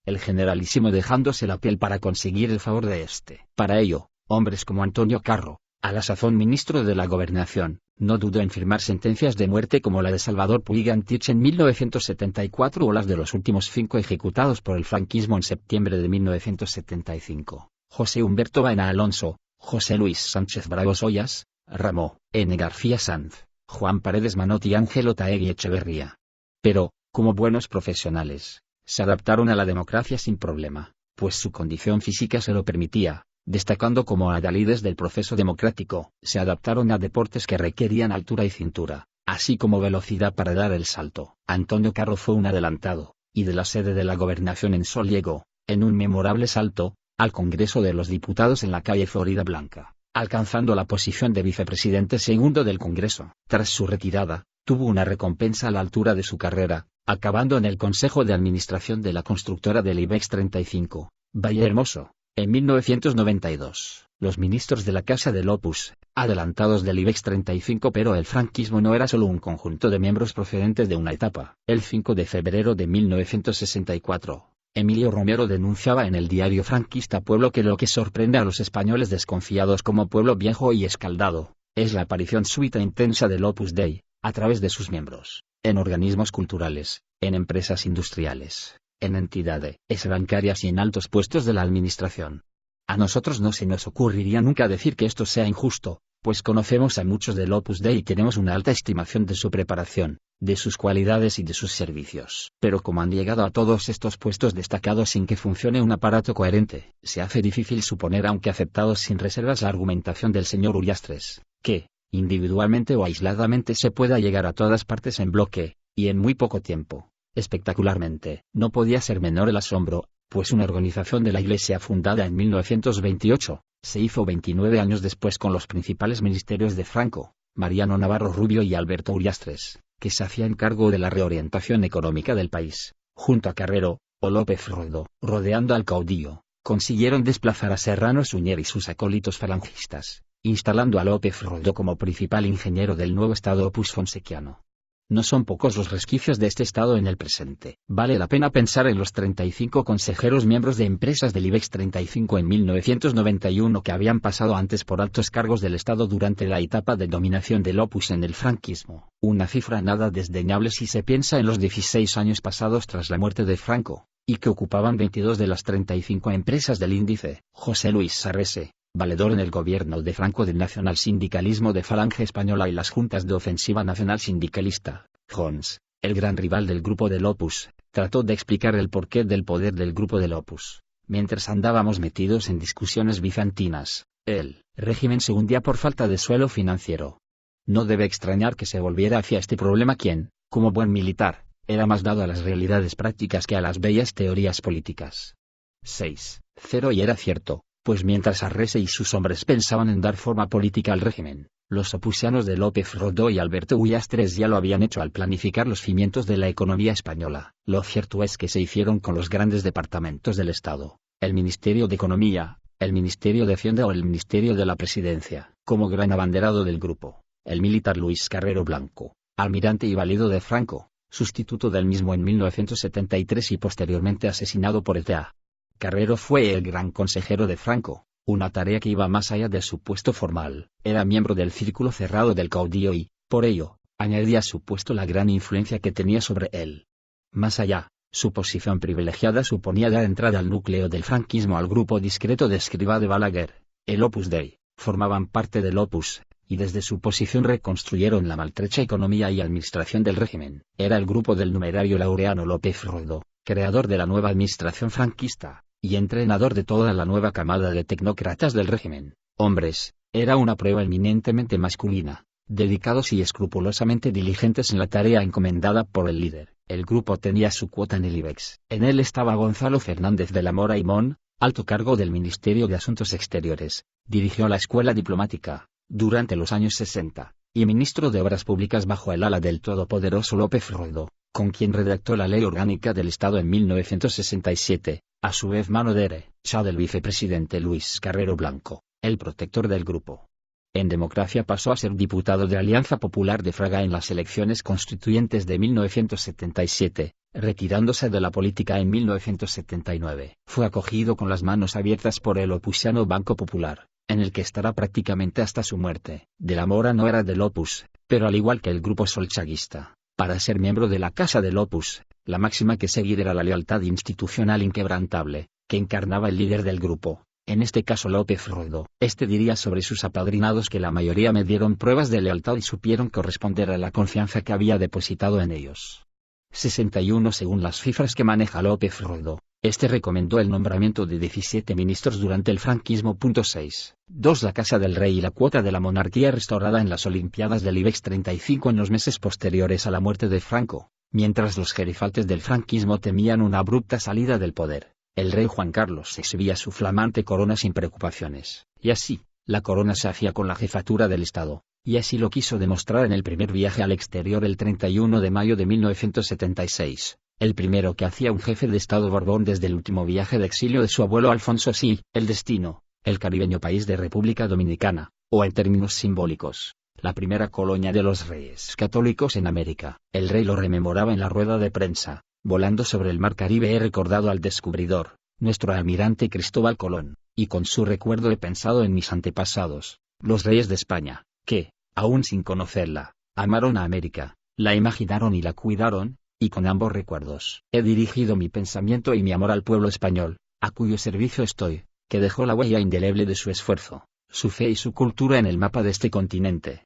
el Generalísimo dejándose la piel para conseguir el favor de este. Para ello, hombres como Antonio Carro, a la sazón ministro de la Gobernación, no dudó en firmar sentencias de muerte como la de Salvador Puig Antich en 1974 o las de los últimos 5 ejecutados por el franquismo en septiembre de 1975. José Humberto Baena Alonso, José Luis Sánchez Bravos Ollas, Ramón N. García Sanz, Juan Paredes Manot y Ángel Otaegui Echeverría. Pero, como buenos profesionales, se adaptaron a la democracia sin problema, pues su condición física se lo permitía. Destacando como adalides del proceso democrático, se adaptaron a deportes que requerían altura y cintura, así como velocidad para dar el salto. Antonio Carro fue un adelantado, y de la sede de la Gobernación en Sol llegó, en un memorable salto, al Congreso de los Diputados en la calle Florida Blanca, alcanzando la posición de vicepresidente segundo del Congreso. Tras su retirada, tuvo una recompensa a la altura de su carrera, acabando en el Consejo de Administración de la constructora del IBEX 35, Vallehermoso. En 1992, los ministros de la Casa del Opus, adelantados del IBEX 35, pero el franquismo no era solo un conjunto de miembros procedentes de una etapa. El 5 de febrero de 1964, Emilio Romero denunciaba en el diario franquista Pueblo que lo que sorprende a los españoles desconfiados como pueblo viejo y escaldado, es la aparición súbita e intensa del Opus Dei, a través de sus miembros, en organismos culturales, en empresas industriales, en entidades bancarias y en altos puestos de la administración. A nosotros no se nos ocurriría nunca decir que esto sea injusto, pues conocemos a muchos del Opus Dei y tenemos una alta estimación de su preparación, de sus cualidades y de sus servicios. Pero como han llegado a todos estos puestos destacados sin que funcione un aparato coherente, se hace difícil suponer, aunque aceptados sin reservas la argumentación del señor Ullastres, que, individualmente o aisladamente, se pueda llegar a todas partes en bloque, y en muy poco tiempo, espectacularmente. No podía ser menor el asombro, pues una organización de la Iglesia fundada en 1928, se hizo 29 años después con los principales ministerios de Franco, Mariano Navarro Rubio y Alberto Ullastres, que se hacían cargo de la reorientación económica del país, junto a Carrero, o López Rodó, rodeando al caudillo, consiguieron desplazar a Serrano Suñer y sus acólitos falangistas, instalando a López Rodó como principal ingeniero del nuevo Estado Opus Fonseciano. No son pocos los resquicios de este Estado en el presente. Vale la pena pensar en los 35 consejeros miembros de empresas del IBEX 35 en 1991 que habían pasado antes por altos cargos del Estado durante la etapa de dominación del Opus en el franquismo, una cifra nada desdeñable si se piensa en los 16 años pasados tras la muerte de Franco, y que ocupaban 22 de las 35 empresas del índice. José Luis Sarrese, valedor en el gobierno de Franco del nacionalsindicalismo de Falange Española y las juntas de Ofensiva Nacional Sindicalista, Jons, el gran rival del grupo del Opus, trató de explicar el porqué del poder del grupo del Opus. Mientras andábamos metidos en discusiones bizantinas, el régimen se hundía por falta de suelo financiero. No debe extrañar que se volviera hacia este problema quien, como buen militar, era más dado a las realidades prácticas que a las bellas teorías políticas. 6.0 Y era cierto, pues mientras Sarrese y sus hombres pensaban en dar forma política al régimen, los opusianos de López Rodó y Alberto Ullastres ya lo habían hecho al planificar los cimientos de la economía española. Lo cierto es que se hicieron con los grandes departamentos del Estado, el Ministerio de Economía, el Ministerio de Hacienda o el Ministerio de la Presidencia, como gran abanderado del grupo, el militar Luis Carrero Blanco, almirante y valido de Franco, sustituto del mismo en 1973 y posteriormente asesinado por ETA. Carrero fue el gran consejero de Franco, una tarea que iba más allá de su puesto formal. Era miembro del círculo cerrado del caudillo y, por ello, añadía a su puesto la gran influencia que tenía sobre él. Más allá, su posición privilegiada suponía dar entrada al núcleo del franquismo, al grupo discreto de Escrivá de Balaguer, el Opus Dei. Formaban parte del Opus, y desde su posición reconstruyeron la maltrecha economía y administración del régimen. Era el grupo del numerario Laureano López Rodó, creador de la nueva administración franquista, y entrenador de toda la nueva camada de tecnócratas del régimen. Hombres, era una prueba eminentemente masculina, dedicados y escrupulosamente diligentes en la tarea encomendada por el líder. El grupo tenía su cuota en el IBEX. En él estaba Gonzalo Fernández de la Mora y Mon, alto cargo del Ministerio de Asuntos Exteriores, dirigió la escuela diplomática, durante los años 60, y ministro de Obras Públicas bajo el ala del todopoderoso López Rodó, con quien redactó la Ley Orgánica del Estado en 1967, a su vez mano derecha del vicepresidente Luis Carrero Blanco, el protector del grupo. En democracia pasó a ser diputado de Alianza Popular de Fraga en las elecciones constituyentes de 1977, retirándose de la política en 1979. Fue acogido con las manos abiertas por el opusiano Banco Popular, en el que estará prácticamente hasta su muerte. De la Mora no era del Opus, pero al igual que el grupo solchaguista, para ser miembro de la Casa del Opus, la máxima que seguir era la lealtad institucional inquebrantable, que encarnaba el líder del grupo, en este caso López Rodó. Este diría sobre sus apadrinados que la mayoría me dieron pruebas de lealtad y supieron corresponder a la confianza que había depositado en ellos. 61 Según las cifras que maneja López Rodó, este recomendó el nombramiento de 17 ministros durante el franquismo. 6. 2. La Casa del Rey y la cuota de la monarquía restaurada en las Olimpiadas del IBEX 35 en los meses posteriores a la muerte de Franco, mientras los gerifaltes del franquismo temían una abrupta salida del poder. El rey Juan Carlos exhibía su flamante corona sin preocupaciones, y así, la corona se hacía con la jefatura del Estado, y así lo quiso demostrar en el primer viaje al exterior el 31 de mayo de 1976, el primero que hacía un jefe de Estado Borbón desde el último viaje de exilio de su abuelo Alfonso. Sí, el destino, el caribeño país de República Dominicana, o en términos simbólicos, la primera colonia de los reyes católicos en América. El rey lo rememoraba en la rueda de prensa. Volando sobre el mar Caribe he recordado al descubridor, nuestro almirante Cristóbal Colón, y con su recuerdo he pensado en mis antepasados, los reyes de España, que, aún sin conocerla, amaron a América, la imaginaron y la cuidaron, y con ambos recuerdos he dirigido mi pensamiento y mi amor al pueblo español, a cuyo servicio estoy, que dejó la huella indeleble de su esfuerzo, su fe y su cultura en el mapa de este continente.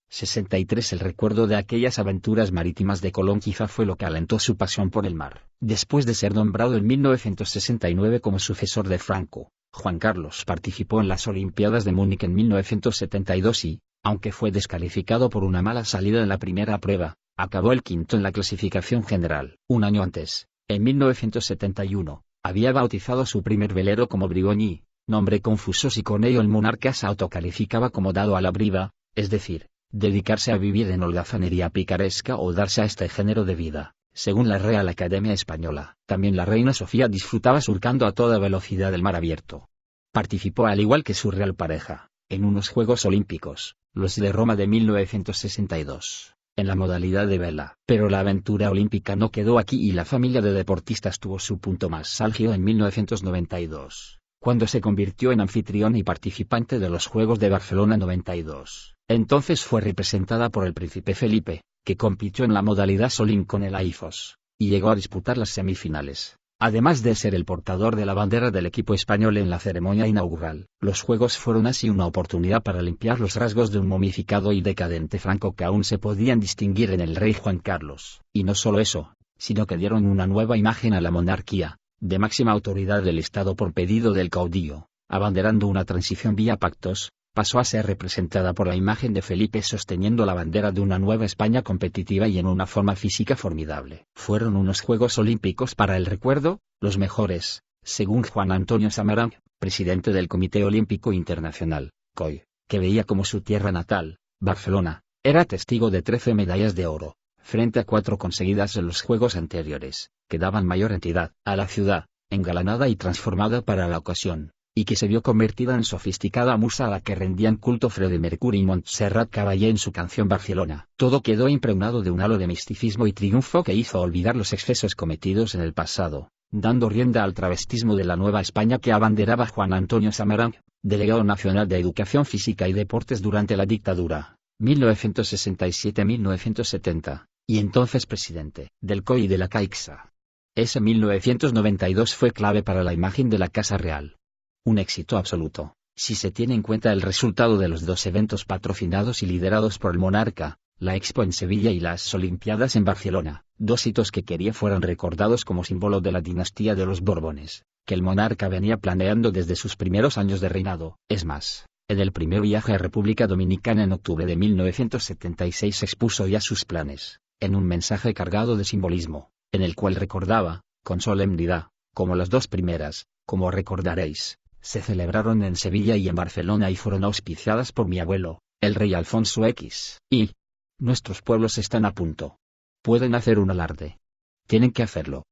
63 El recuerdo de aquellas aventuras marítimas de Colón quizá fue lo que alentó su pasión por el mar. Después de ser nombrado en 1969 como sucesor de Franco, Juan Carlos participó en las Olimpiadas de Múnich en 1972 y, aunque fue descalificado por una mala salida en la primera prueba, acabó el quinto en la clasificación general. Un año antes, en 1971, había bautizado su primer velero como Brigogny, nombre confuso si con ello el monarca se autocalificaba como dado a la briva, es decir, dedicarse a vivir en holgazanería picaresca o darse a este género de vida, según la Real Academia Española. También la reina Sofía disfrutaba surcando a toda velocidad el mar abierto. Participó al igual que su real pareja, en unos Juegos Olímpicos, los de Roma de 1962, en la modalidad de vela. Pero la aventura olímpica no quedó aquí y la familia de deportistas tuvo su punto más álgido en 1992, cuando se convirtió en anfitrión y participante de los Juegos de Barcelona 92. Entonces fue representada por el príncipe Felipe, que compitió en la modalidad Solín con el AIFOS, y llegó a disputar las semifinales. Además de ser el portador de la bandera del equipo español en la ceremonia inaugural, los Juegos fueron así una oportunidad para limpiar los rasgos de un momificado y decadente Franco que aún se podían distinguir en el rey Juan Carlos. Y no solo eso, sino que dieron una nueva imagen a la monarquía, de máxima autoridad del Estado por pedido del caudillo, abanderando una transición vía pactos. Pasó a ser representada por la imagen de Felipe sosteniendo la bandera de una nueva España competitiva y en una forma física formidable. Fueron unos Juegos Olímpicos para el recuerdo, los mejores, según Juan Antonio Samaranch, presidente del Comité Olímpico Internacional, COI, que veía como su tierra natal, Barcelona, era testigo de 13 medallas de oro, frente a 4 conseguidas en los Juegos anteriores, que daban mayor entidad a la ciudad, engalanada y transformada para la ocasión, y que se vio convertida en sofisticada musa a la que rendían culto Freddie Mercury y Montserrat Caballé en su canción Barcelona. Todo quedó impregnado de un halo de misticismo y triunfo que hizo olvidar los excesos cometidos en el pasado, dando rienda al travestismo de la nueva España que abanderaba Juan Antonio Samaranch, delegado nacional de Educación Física y Deportes durante la dictadura, 1967-1970, y entonces presidente del COI y de la Caixa. Ese 1992 fue clave para la imagen de la Casa Real. Un éxito absoluto, si se tiene en cuenta el resultado de los 2 eventos patrocinados y liderados por el monarca, la Expo en Sevilla y las Olimpiadas en Barcelona, 2 hitos que quería fueran recordados como símbolo de la dinastía de los Borbones, que el monarca venía planeando desde sus primeros años de reinado. Es más, en el primer viaje a República Dominicana en octubre de 1976 expuso ya sus planes, en un mensaje cargado de simbolismo, en el cual recordaba, con solemnidad, como las 2 primeras, como recordaréis, se celebraron en Sevilla y en Barcelona y fueron auspiciadas por mi abuelo, el rey Alfonso X. Y nuestros pueblos están a punto. Pueden hacer un alarde. Tienen que hacerlo.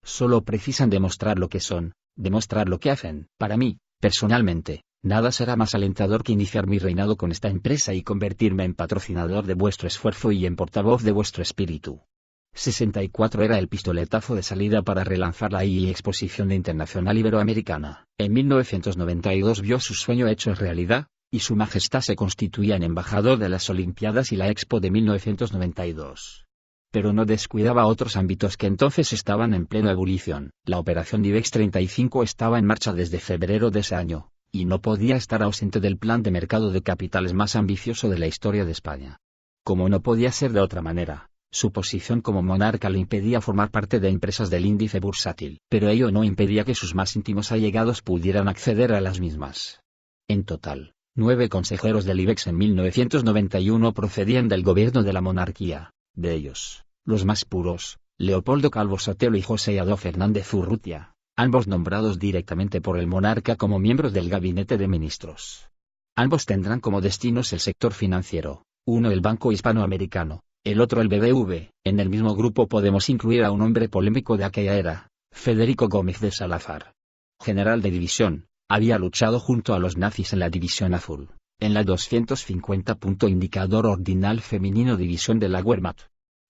Solo precisan demostrar lo que son, demostrar lo que hacen. Para mí, personalmente, nada será más alentador que iniciar mi reinado con esta empresa y convertirme en patrocinador de vuestro esfuerzo y en portavoz de vuestro espíritu. 64 era el pistoletazo de salida para relanzar la Exposición Internacional Iberoamericana. En 1992 vio su sueño hecho realidad, y su majestad se constituía en embajador de las Olimpiadas y la Expo de 1992. Pero no descuidaba otros ámbitos que entonces estaban en plena ebullición. La operación IBEX 35 estaba en marcha desde febrero de ese año, y no podía estar ausente del plan de mercado de capitales más ambicioso de la historia de España. Como no podía ser de otra manera, su posición como monarca le impedía formar parte de empresas del índice bursátil, pero ello no impedía que sus más íntimos allegados pudieran acceder a las mismas. En total, 9 consejeros del IBEX en 1991 procedían del gobierno de la monarquía, de ellos, los más puros, Leopoldo Calvo Sotelo y José Adolfo Fernández Urrutia, ambos nombrados directamente por el monarca como miembros del gabinete de ministros. Ambos tendrán como destinos el sector financiero, uno el Banco Hispanoamericano, el otro el BBV. En el mismo grupo podemos incluir a un hombre polémico de aquella era, Federico Gómez de Salazar. General de división, había luchado junto a los nazis en la División Azul, en la 250. Indicador ordinal femenino división de la Wehrmacht.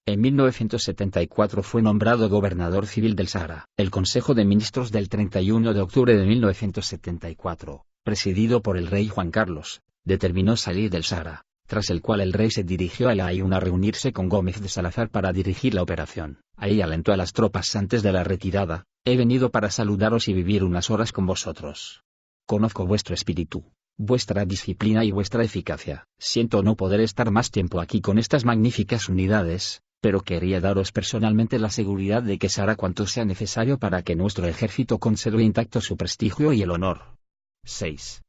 En 1974 fue nombrado gobernador civil del Sahara. El Consejo de Ministros del 31 de octubre de 1974, presidido por el rey Juan Carlos, determinó salir del Sahara, tras el cual el rey se dirigió a La Hayun a reunirse con Gómez de Salazar para dirigir la operación. Ahí alentó a las tropas antes de la retirada: he venido para saludaros y vivir unas horas con vosotros. Conozco vuestro espíritu, vuestra disciplina y vuestra eficacia. Siento no poder estar más tiempo aquí con estas magníficas unidades, pero quería daros personalmente la seguridad de que se hará cuanto sea necesario para que nuestro ejército conserve intacto su prestigio y el honor. 6.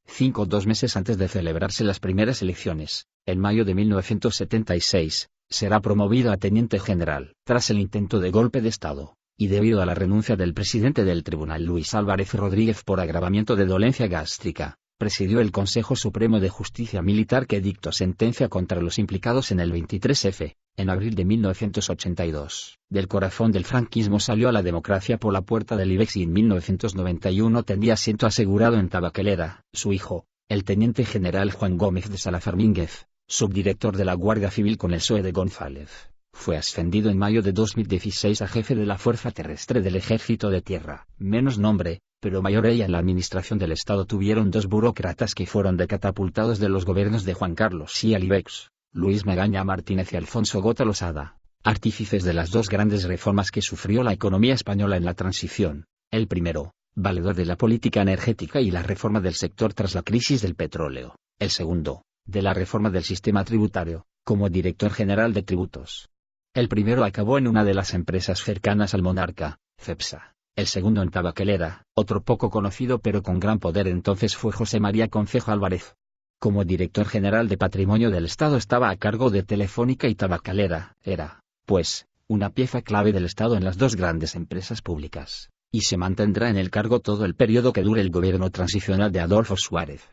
2 meses antes de celebrarse las primeras elecciones, en mayo de 1976, será promovido a teniente general. Tras el intento de golpe de Estado, y debido a la renuncia del presidente del tribunal Luis Álvarez Rodríguez por agravamiento de dolencia gástrica, presidió el Consejo Supremo de Justicia Militar que dictó sentencia contra los implicados en el 23F, en abril de 1982. Del corazón del franquismo salió a la democracia por la puerta del IBEX y en 1991 tendría asiento asegurado en Tabacalera. Su hijo, el teniente general Juan Gómez de Salazar Mínguez, subdirector de la Guardia Civil con el PSOE de González, fue ascendido en mayo de 2016 a jefe de la Fuerza Terrestre del Ejército de Tierra. Menos nombre, pero mayor ella en la administración del Estado tuvieron 2 burócratas que fueron decatapultados de los gobiernos de Juan Carlos y al IBEX, Luis Magaña Martínez y Alfonso Gota Losada, artífices de las 2 grandes reformas que sufrió la economía española en la transición. El primero, valedor de la política energética y la reforma del sector tras la crisis del petróleo. El segundo, de la reforma del sistema tributario, como director general de tributos. El primero acabó en una de las empresas cercanas al monarca, Cepsa. El segundo en Tabacalera. Otro poco conocido pero con gran poder entonces fue José María Concejo Álvarez. Como director general de Patrimonio del Estado estaba a cargo de Telefónica y Tabacalera. Era, pues, una pieza clave del Estado en las 2 grandes empresas públicas, y se mantendrá en el cargo todo el periodo que dure el gobierno transicional de Adolfo Suárez.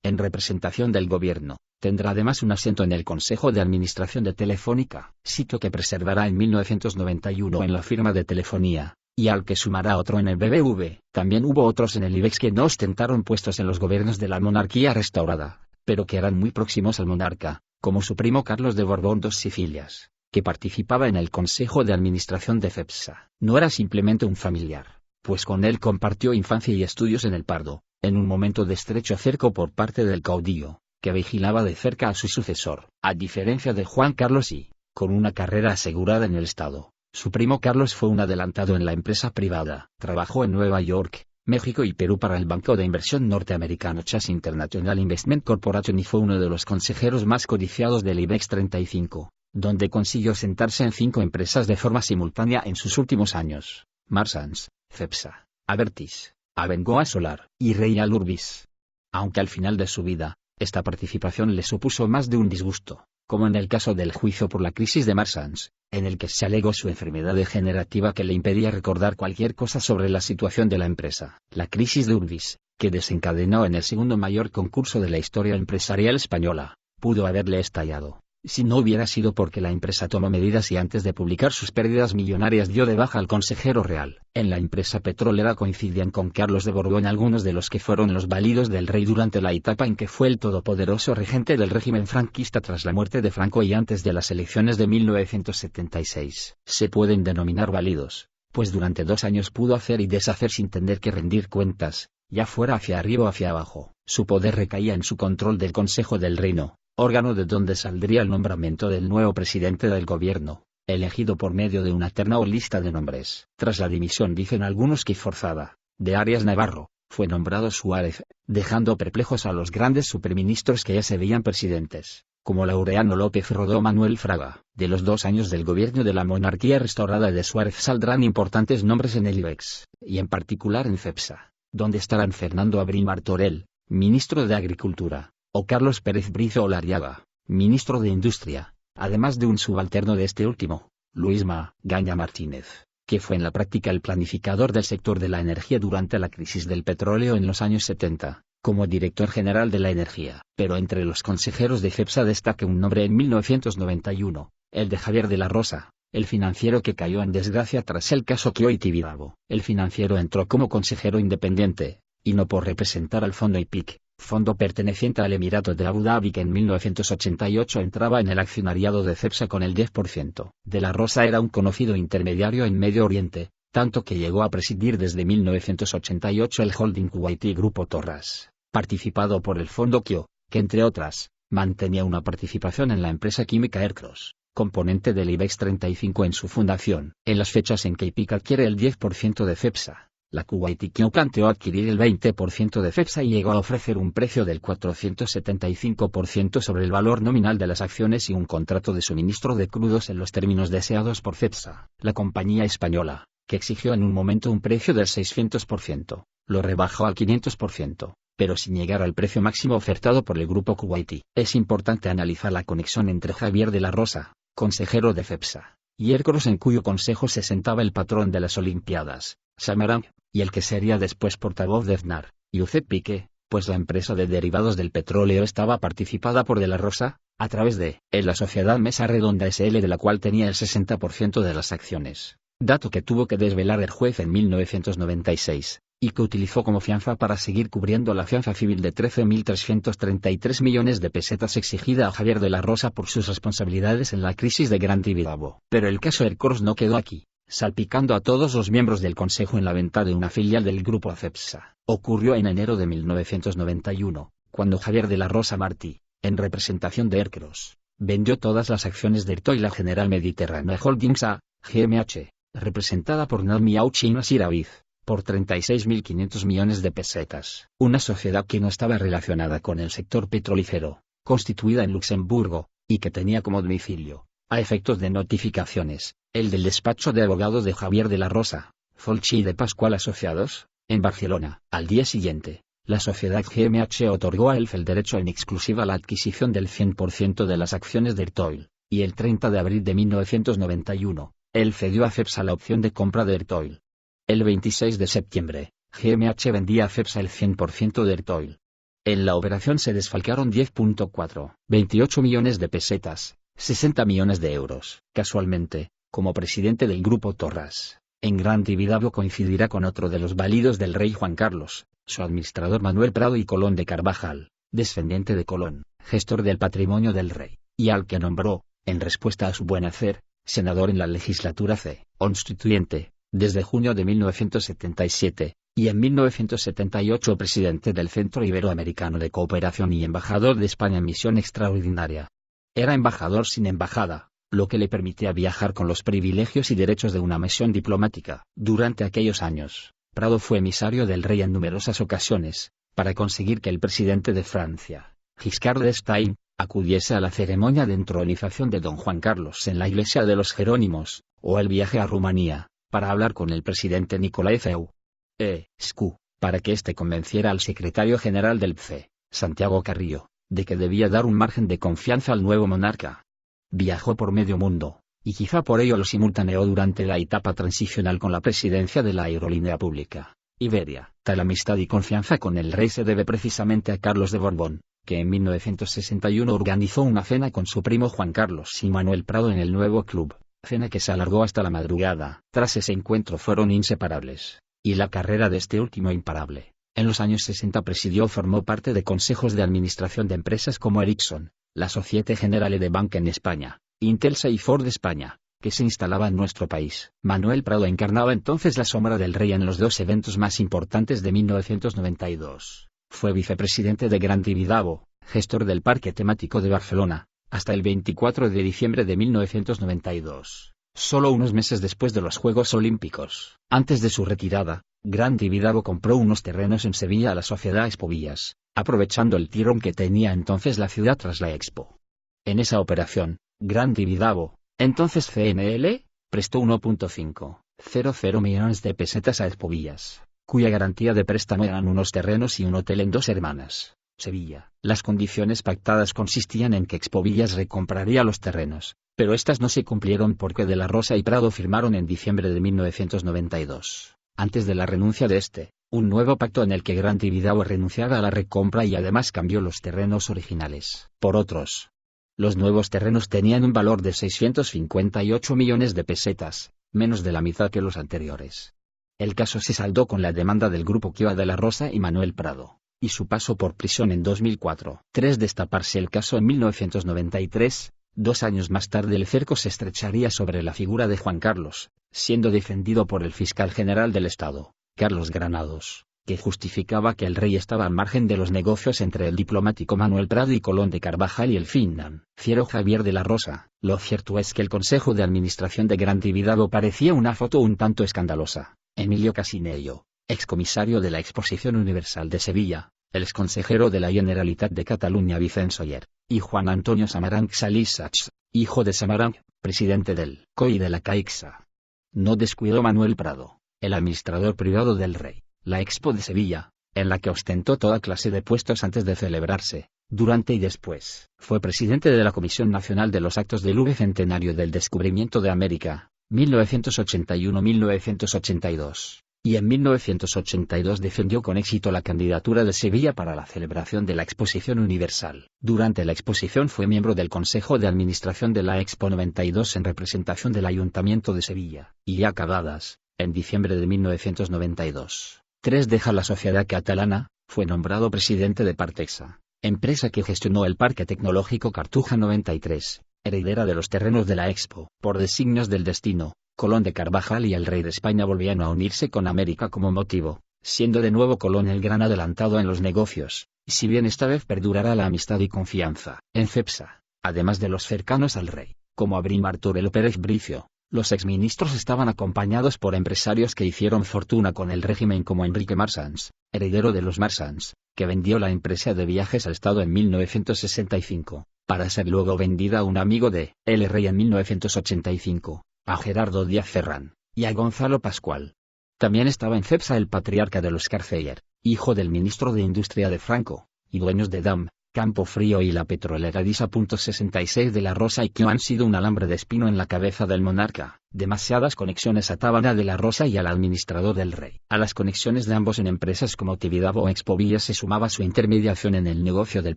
En representación del gobierno, tendrá además un asiento en el Consejo de Administración de Telefónica, sitio que preservará en 1991 en la firma de telefonía, y al que sumará otro en el BBV. También hubo otros en el IBEX que no ostentaron puestos en los gobiernos de la monarquía restaurada, pero que eran muy próximos al monarca, como su primo Carlos de Borbón dos Sicilias, que participaba en el Consejo de Administración de Cepsa. No era simplemente un familiar, pues con él compartió infancia y estudios en el Pardo, en un momento de estrecho cerco por parte del caudillo, que vigilaba de cerca a su sucesor. A diferencia de Juan Carlos y, con una carrera asegurada en el Estado, su primo Carlos fue un adelantado en la empresa privada. Trabajó en Nueva York, México y Perú para el banco de inversión norteamericano Chase International Investment Corporation y fue uno de los consejeros más codiciados del IBEX 35, donde consiguió sentarse en 5 empresas de forma simultánea en sus últimos años: Marsans, Cepsa, Abertis, Abengoa Solar y Real Urbis. Aunque al final de su vida, esta participación le supuso más de un disgusto, como en el caso del juicio por la crisis de Marsans, en el que se alegó su enfermedad degenerativa que le impedía recordar cualquier cosa sobre la situación de la empresa. La crisis de Urbis, que desencadenó en el segundo mayor concurso de la historia empresarial española, pudo haberle estallado, si no hubiera sido porque la empresa tomó medidas y antes de publicar sus pérdidas millonarias dio de baja al consejero real. En la empresa petrolera coincidían con Carlos de Borbón algunos de los que fueron los válidos del rey durante la etapa en que fue el todopoderoso regente del régimen franquista tras la muerte de Franco y antes de las elecciones de 1976. Se pueden denominar válidos, pues durante 2 años pudo hacer y deshacer sin tener que rendir cuentas, ya fuera hacia arriba o hacia abajo. Su poder recaía en su control del Consejo del Reino, órgano de donde saldría el nombramiento del nuevo presidente del gobierno, elegido por medio de una terna o lista de nombres. Tras la dimisión, dicen algunos que forzada, de Arias Navarro, fue nombrado Suárez, dejando perplejos a los grandes superministros que ya se veían presidentes, como Laureano López Rodó o Manuel Fraga. De los 2 años del gobierno de la monarquía restaurada de Suárez saldrán importantes nombres en el IBEX, y en particular en Cepsa, donde estarán Fernando Abril Martorell, ministro de Agricultura, o Carlos Pérez Brizo Olariaga, ministro de Industria, además de un subalterno de este último, Luis Magaña Martínez, que fue en la práctica el planificador del sector de la energía durante la crisis del petróleo en los años 70, como director general de la energía. Pero entre los consejeros de Cepsa destaca un nombre en 1991, el de Javier de la Rosa, el financiero que cayó en desgracia tras el caso Kio y Tibidabo. El financiero entró como consejero independiente, y no por representar al fondo IPIC, fondo perteneciente al Emirato de Abu Dhabi, que en 1988 entraba en el accionariado de Cepsa con el 10%. De la Rosa era un conocido intermediario en Medio Oriente, tanto que llegó a presidir desde 1988 el holding Kuwaiti Grupo Torras, participado por el fondo Kio, que entre otras, mantenía una participación en la empresa química Ercros, componente del IBEX 35 en su fundación. En las fechas en que IPIC adquiere el 10% de Cepsa, La Kuwaití planteó adquirir el 20% de FEPSA y llegó a ofrecer un precio del 475% sobre el valor nominal de las acciones y un contrato de suministro de crudos en los términos deseados por FEPSA. La compañía española, que exigió en un momento un precio del 600%, lo rebajó al 500%, pero sin llegar al precio máximo ofertado por el grupo Kuwaití. Es importante analizar la conexión entre Javier de la Rosa, consejero de FEPSA, y Ercros, en cuyo consejo se sentaba el patrón de las Olimpiadas, Samaranch, y el que sería después portavoz de Aznar, Josep Piqué, pues la empresa de derivados del petróleo estaba participada por de la Rosa, a través de la sociedad Mesa Redonda S.L., de la cual tenía el 60% de las acciones, dato que tuvo que desvelar el juez en 1996, y que utilizó como fianza para seguir cubriendo la fianza civil de 13.333 millones de pesetas exigida a Javier de la Rosa por sus responsabilidades en la crisis de Gran Tibidabo. Pero el caso Ercros no quedó aquí, salpicando a todos los miembros del Consejo en la venta de una filial del grupo AFEPSA. Ocurrió en enero de 1991, cuando Javier de la Rosa Martí, en representación de Ercros, vendió todas las acciones de Ertoil a General Mediterránea Holdings A, GmbH, representada por Nadmi Auchi y Nasir Aviv, por 36.500 millones de pesetas. Una sociedad que no estaba relacionada con el sector petrolífero, constituida en Luxemburgo, y que tenía como domicilio, a efectos de notificaciones, el del despacho de abogados de Javier de la Rosa, Folchi y de Pascual Asociados, en Barcelona. Al día siguiente, la sociedad GmbH otorgó a ELF el derecho en exclusiva a la adquisición del 100% de las acciones de Ertoil, y el 30 de abril de 1991, ELF cedió a FEPSA la opción de compra de Ertoil. El 26 de septiembre, GmbH vendía a FEPSA el 100% de Ertoil. En la operación se desfalcaron 10.28 millones de pesetas, 60 millones de euros. Casualmente, como presidente del Grupo Torras, en Gran Tibidabo coincidirá con otro de los validos del rey Juan Carlos, su administrador Manuel Prado y Colón de Carvajal, descendiente de Colón, gestor del patrimonio del rey, y al que nombró, en respuesta a su buen hacer, senador en la legislatura C. Constituyente, desde junio de 1977, y en 1978 presidente del Centro Iberoamericano de Cooperación y embajador de España en misión extraordinaria. Era embajador sin embajada, lo que le permitía viajar con los privilegios y derechos de una misión diplomática. Durante aquellos años, Prado fue emisario del rey en numerosas ocasiones, para conseguir que el presidente de Francia, Giscard d'Estaing, acudiese a la ceremonia de entronización de don Juan Carlos en la iglesia de los Jerónimos, o el viaje a Rumanía, para hablar con el presidente Nicolae Ceausescu, para que éste convenciera al secretario general del PCE, Santiago Carrillo, de que debía dar un margen de confianza al nuevo monarca. Viajó por medio mundo, y quizá por ello lo simultaneó durante la etapa transicional con la presidencia de la aerolínea pública, Iberia. Tal amistad y confianza con el rey se debe precisamente a Carlos de Borbón, que en 1961 organizó una cena con su primo Juan Carlos y Manuel Prado en el nuevo club, cena que se alargó hasta la madrugada. Tras ese encuentro fueron inseparables, y la carrera de este último imparable. En los años 60 presidió o formó parte de consejos de administración de empresas como Ericsson, la Societe Generale de Banca en España, Intelsa y Ford España, que se instalaba en nuestro país. Manuel Prado encarnaba entonces la sombra del rey en los dos eventos más importantes de 1992. Fue vicepresidente de Gran Tibidabo, gestor del Parque Temático de Barcelona, hasta el 24 de diciembre de 1992, solo unos meses después de los Juegos Olímpicos. Antes de su retirada, Gran Tibidabo compró unos terrenos en Sevilla a la sociedad Expovías, aprovechando el tirón que tenía entonces la ciudad tras la Expo. En esa operación, Gran Tibidabo, entonces CNL, prestó 1.500 millones de pesetas a Expovías, cuya garantía de préstamo eran unos terrenos y un hotel en Dos Hermanas, Sevilla. Las condiciones pactadas consistían en que Expovías recompraría los terrenos, pero estas no se cumplieron porque de la Rosa y Prado firmaron en diciembre de 1992, antes de la renuncia de un nuevo pacto en el que Gran Tibidabo renunciaba a la recompra y además cambió los terrenos originales por otros. Los nuevos terrenos tenían un valor de 658 millones de pesetas, menos de la mitad que los anteriores. El caso se saldó con la demanda del grupo Quiva de la Rosa y Manuel Prado, y su paso por prisión en 2004. Tras destaparse el caso en 1993, 2 años más tarde el cerco se estrecharía sobre la figura de Juan Carlos, siendo defendido por el fiscal general del Estado, Carlos Granados, que justificaba que el rey estaba al margen de los negocios entre el diplomático Manuel Prado y Colón de Carvajal y el financiero Javier de la Rosa. Lo cierto es que el Consejo de Administración de Gran Tibidabo parecía una foto un tanto escandalosa. Emilio Casinello, excomisario de la Exposición Universal de Sevilla, el exconsejero de la Generalitat de Cataluña Vicent Soller, y Juan Antonio Samaranch Salisach, hijo de Samaranch, presidente del COI de la Caixa. No descuidó Manuel Prado, el administrador privado del rey, la Expo de Sevilla, en la que ostentó toda clase de puestos antes de celebrarse, durante y después. Fue presidente de la Comisión Nacional de los Actos del Centenario del Descubrimiento de América, 1981-1982, y en 1982 defendió con éxito la candidatura de Sevilla para la celebración de la Exposición Universal. Durante la exposición fue miembro del Consejo de Administración de la Expo 92 en representación del Ayuntamiento de Sevilla, y ya acabadas, en diciembre de 1992. Deja la sociedad catalana, fue nombrado presidente de Partexa, empresa que gestionó el Parque Tecnológico Cartuja 93, heredera de los terrenos de la Expo. Por designios del destino, Colón de Carvajal y el rey de España volvían a unirse con América como motivo, siendo de nuevo Colón el gran adelantado en los negocios, si bien esta vez perdurará la amistad y confianza. En Cepsa, además de los cercanos al rey, como Abril Martorell Pérez Bricio, los exministros estaban acompañados por empresarios que hicieron fortuna con el régimen como Enrique Marsans, heredero de los Marsans, que vendió la empresa de viajes al Estado en 1965, para ser luego vendida a un amigo de el rey en 1985, a Gerardo Díaz Ferrán, y a Gonzalo Pascual. También estaba en Cepsa el patriarca de los Carceller, hijo del ministro de Industria de Franco, y dueños de DAM, Campo Frío y la petrolera Disa. 66 de la Rosa y que han sido un alambre de espino en la cabeza del monarca. Demasiadas conexiones ataban a de la Rosa y al administrador del rey. A las conexiones de ambos en empresas como Tibidabo o Expovilla se sumaba su intermediación en el negocio del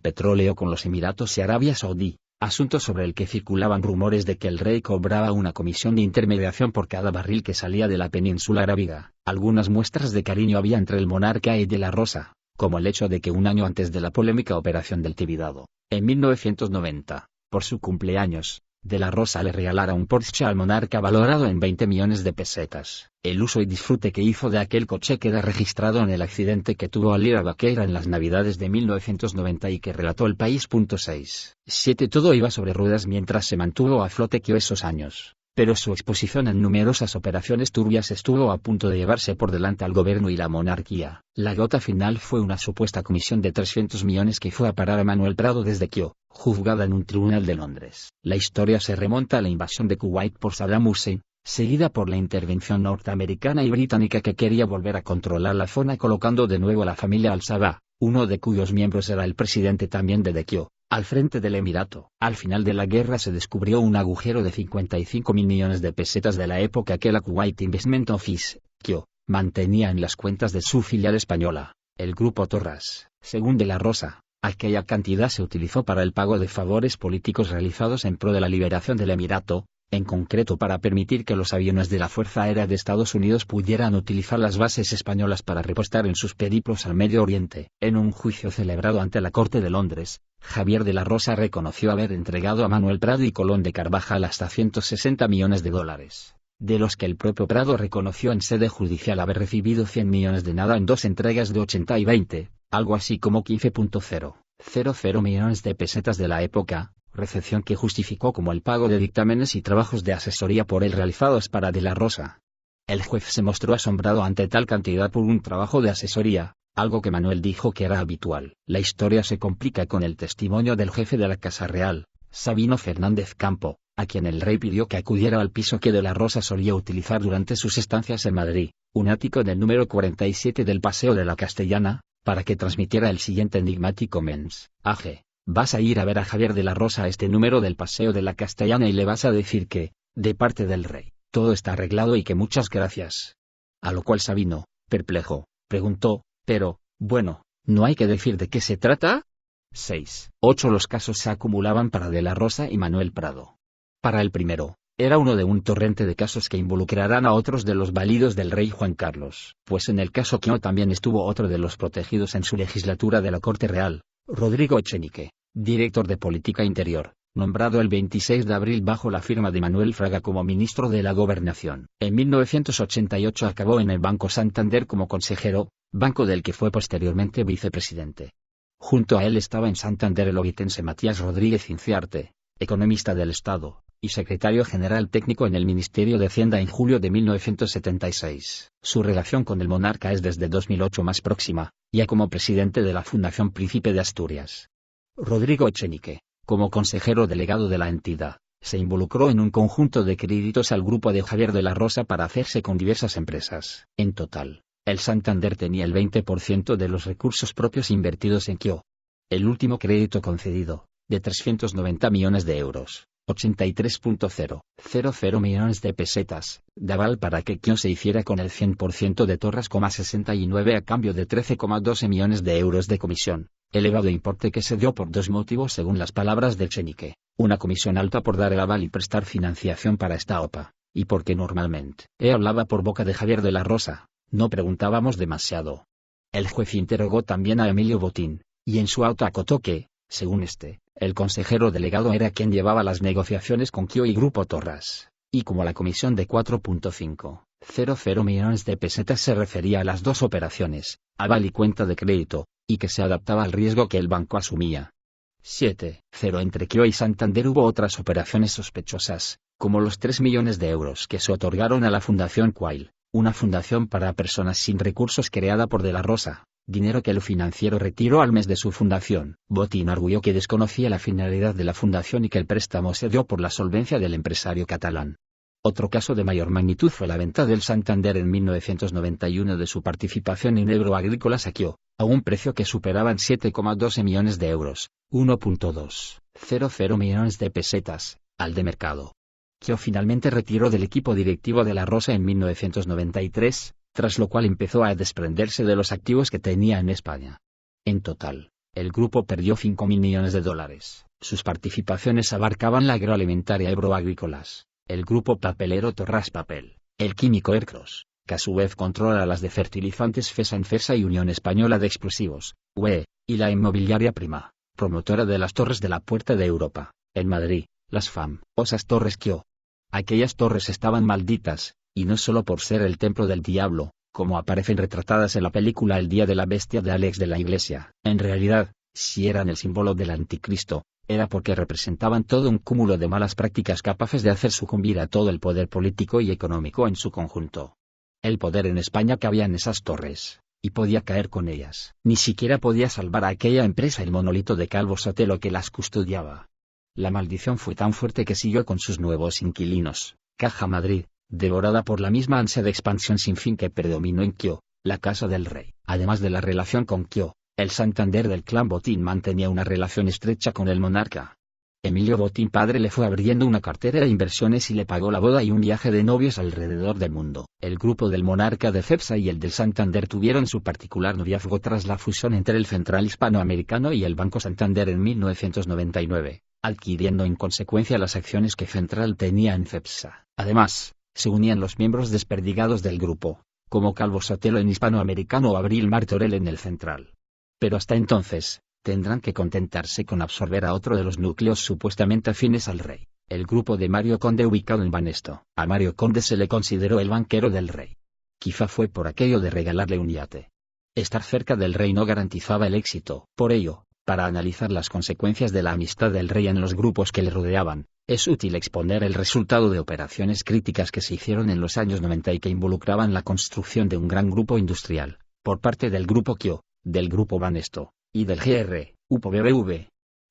petróleo con los Emiratos y Arabia Saudí, asunto sobre el que circulaban rumores de que el rey cobraba una comisión de intermediación por cada barril que salía de la península arábiga. Algunas muestras de cariño había entre el monarca y de la Rosa, como el hecho de que un año antes de la polémica operación del Tibidabo, en 1990, por su cumpleaños, de la Rosa le regalara un Porsche al monarca valorado en 20 millones de pesetas. El uso y disfrute que hizo de aquel coche queda registrado en el accidente que tuvo al ir a Vaqueira en las Navidades de 1990 y que relató El País. 6. Todo iba sobre ruedas mientras se mantuvo a flote esos años, pero su exposición en numerosas operaciones turbias estuvo a punto de llevarse por delante al gobierno y la monarquía. La gota final fue una supuesta comisión de 300 millones que fue a parar a Manuel Prado desde Kew, juzgada en un tribunal de Londres. La historia se remonta a la invasión de Kuwait por Saddam Hussein, seguida por la intervención norteamericana y británica que quería volver a controlar la zona colocando de nuevo a la familia Al-Sabah, uno de cuyos miembros era el presidente también de Kew, al frente del Emirato. Al final de la guerra se descubrió un agujero de 55.000 millones de pesetas de la época que la Kuwait Investment Office, Kew, mantenía en las cuentas de su filial española, el Grupo Torras. Según de la Rosa, aquella cantidad se utilizó para el pago de favores políticos realizados en pro de la liberación del Emirato, en concreto para permitir que los aviones de la Fuerza Aérea de Estados Unidos pudieran utilizar las bases españolas para repostar en sus periplos al Medio Oriente. En un juicio celebrado ante la Corte de Londres, Javier de la Rosa reconoció haber entregado a Manuel Prado y Colón de Carvajal hasta 160 millones de dólares, de los que el propio Prado reconoció en sede judicial haber recibido 100 millones de nada en dos entregas de 80 y 20, algo así como 15.000 millones de pesetas de la época, recepción que justificó como el pago de dictámenes y trabajos de asesoría por él realizados para de la Rosa. El juez se mostró asombrado ante tal cantidad por un trabajo de asesoría, algo que Manuel dijo que era habitual. La historia se complica con el testimonio del jefe de la Casa Real, Sabino Fernández Campo, a quien el rey pidió que acudiera al piso que de la Rosa solía utilizar durante sus estancias en Madrid, un ático del número 47 del Paseo de la Castellana, para que transmitiera el siguiente enigmático mensaje: vas a ir a ver a Javier de la Rosa a este número del Paseo de la Castellana y le vas a decir que, de parte del rey, todo está arreglado y que muchas gracias. A lo cual Sabino, perplejo, preguntó, pero, bueno, ¿no hay que decir de qué se trata? 8 Los casos se acumulaban para de la Rosa y Manuel Prado. Para el primero, era uno de un torrente de casos que involucrarán a otros de los válidos del rey Juan Carlos, pues en el caso Kew también estuvo otro de los protegidos en su legislatura de la Corte Real, Rodrigo Echenique, director de Política Interior, nombrado el 26 de abril bajo la firma de Manuel Fraga como ministro de la Gobernación. En 1988 acabó en el Banco Santander como consejero, banco del que fue posteriormente vicepresidente. Junto a él estaba en Santander el oguitense Matías Rodríguez Inciarte, economista del Estado, y secretario general técnico en el Ministerio de Hacienda en julio de 1976. Su relación con el monarca es desde 2008 más próxima, ya como presidente de la Fundación Príncipe de Asturias. Rodrigo Echenique, como consejero delegado de la entidad, se involucró en un conjunto de créditos al grupo de Javier de la Rosa para hacerse con diversas empresas. En total, el Santander tenía el 20% de los recursos propios invertidos en KIO. El último crédito concedido, de 390 millones de euros, 83.000 millones de pesetas, de aval para que KIO se hiciera con el 100% de Torras,69 a cambio de 13,12 millones de euros de comisión, elevado importe que se dio por dos motivos según las palabras de Echenique: una comisión alta por dar el aval y prestar financiación para esta OPA, y porque normalmente hablaba por boca de Javier de la Rosa, no preguntábamos demasiado. El juez interrogó también a Emilio Botín, y en su auto acotó que, según el consejero delegado era quien llevaba las negociaciones con KIO y Grupo Torras, y como la comisión de 4.500 millones de pesetas se refería a las dos operaciones, aval y cuenta de crédito, y que se adaptaba al riesgo que el banco asumía. 7.0 Entre KIO y Santander hubo otras operaciones sospechosas, como los 3 millones de euros que se otorgaron a la Fundación Quail, una fundación para personas sin recursos creada por de la Rosa, dinero que el financiero retiró al mes de su fundación. Botín arguyó que desconocía la finalidad de la fundación y que el préstamo se dio por la solvencia del empresario catalán. Otro caso de mayor magnitud fue la venta del Santander en 1991 de su participación en Ebro Agrícolas a KIO, a un precio que superaba en 7,12 millones de euros, 1.200 millones de pesetas, al de mercado. KIO finalmente retiró del equipo directivo de la Rosa en 1993, tras lo cual empezó a desprenderse de los activos que tenía en España. En total, el grupo perdió 5.000 millones de dólares. Sus participaciones abarcaban la agroalimentaria Ebro Agrícolas, el grupo papelero Torras Papel, el químico Ercros, que a su vez controla las de fertilizantes FESA Enfesa y Unión Española de Explosivos, UE, y la inmobiliaria Prima, promotora de las Torres de la Puerta de Europa, en Madrid, las famosas Torres KIO. Aquellas torres estaban malditas, y no solo por ser el templo del diablo, como aparecen retratadas en la película El Día de la Bestia de Alex de la Iglesia. En realidad, si eran el símbolo del anticristo, era porque representaban todo un cúmulo de malas prácticas capaces de hacer sucumbir a todo el poder político y económico en su conjunto. El poder en España cabía en esas torres, y podía caer con ellas. Ni siquiera podía salvar a aquella empresa el monolito de Calvo Sotelo que las custodiaba. La maldición fue tan fuerte que siguió con sus nuevos inquilinos, Caja Madrid, devorada por la misma ansia de expansión sin fin que predominó en KIO, la Casa del Rey. Además de la relación con KIO, el Santander del clan Botín mantenía una relación estrecha con el monarca. Emilio Botín padre le fue abriendo una cartera de inversiones y le pagó la boda y un viaje de novios alrededor del mundo. El grupo del monarca de FEPSA y el del Santander tuvieron su particular noviazgo tras la fusión entre el Central Hispanoamericano y el Banco Santander en 1999. Adquiriendo en consecuencia las acciones que Central tenía en FEPSA. Además, se unían los miembros desperdigados del grupo, como Calvo Sotelo en Hispanoamericano o Abril Martorell en el Central. Pero hasta entonces, tendrán que contentarse con absorber a otro de los núcleos supuestamente afines al rey, el grupo de Mario Conde ubicado en Banesto. A Mario Conde se le consideró el banquero del rey. Quizá fue por aquello de regalarle un yate. Estar cerca del rey no garantizaba el éxito. Por ello, para analizar las consecuencias de la amistad del rey en los grupos que le rodeaban, es útil exponer el resultado de operaciones críticas que se hicieron en los años 90 y que involucraban la construcción de un gran grupo industrial, por parte del grupo KIO, del grupo Banesto, y del Grupo BBV.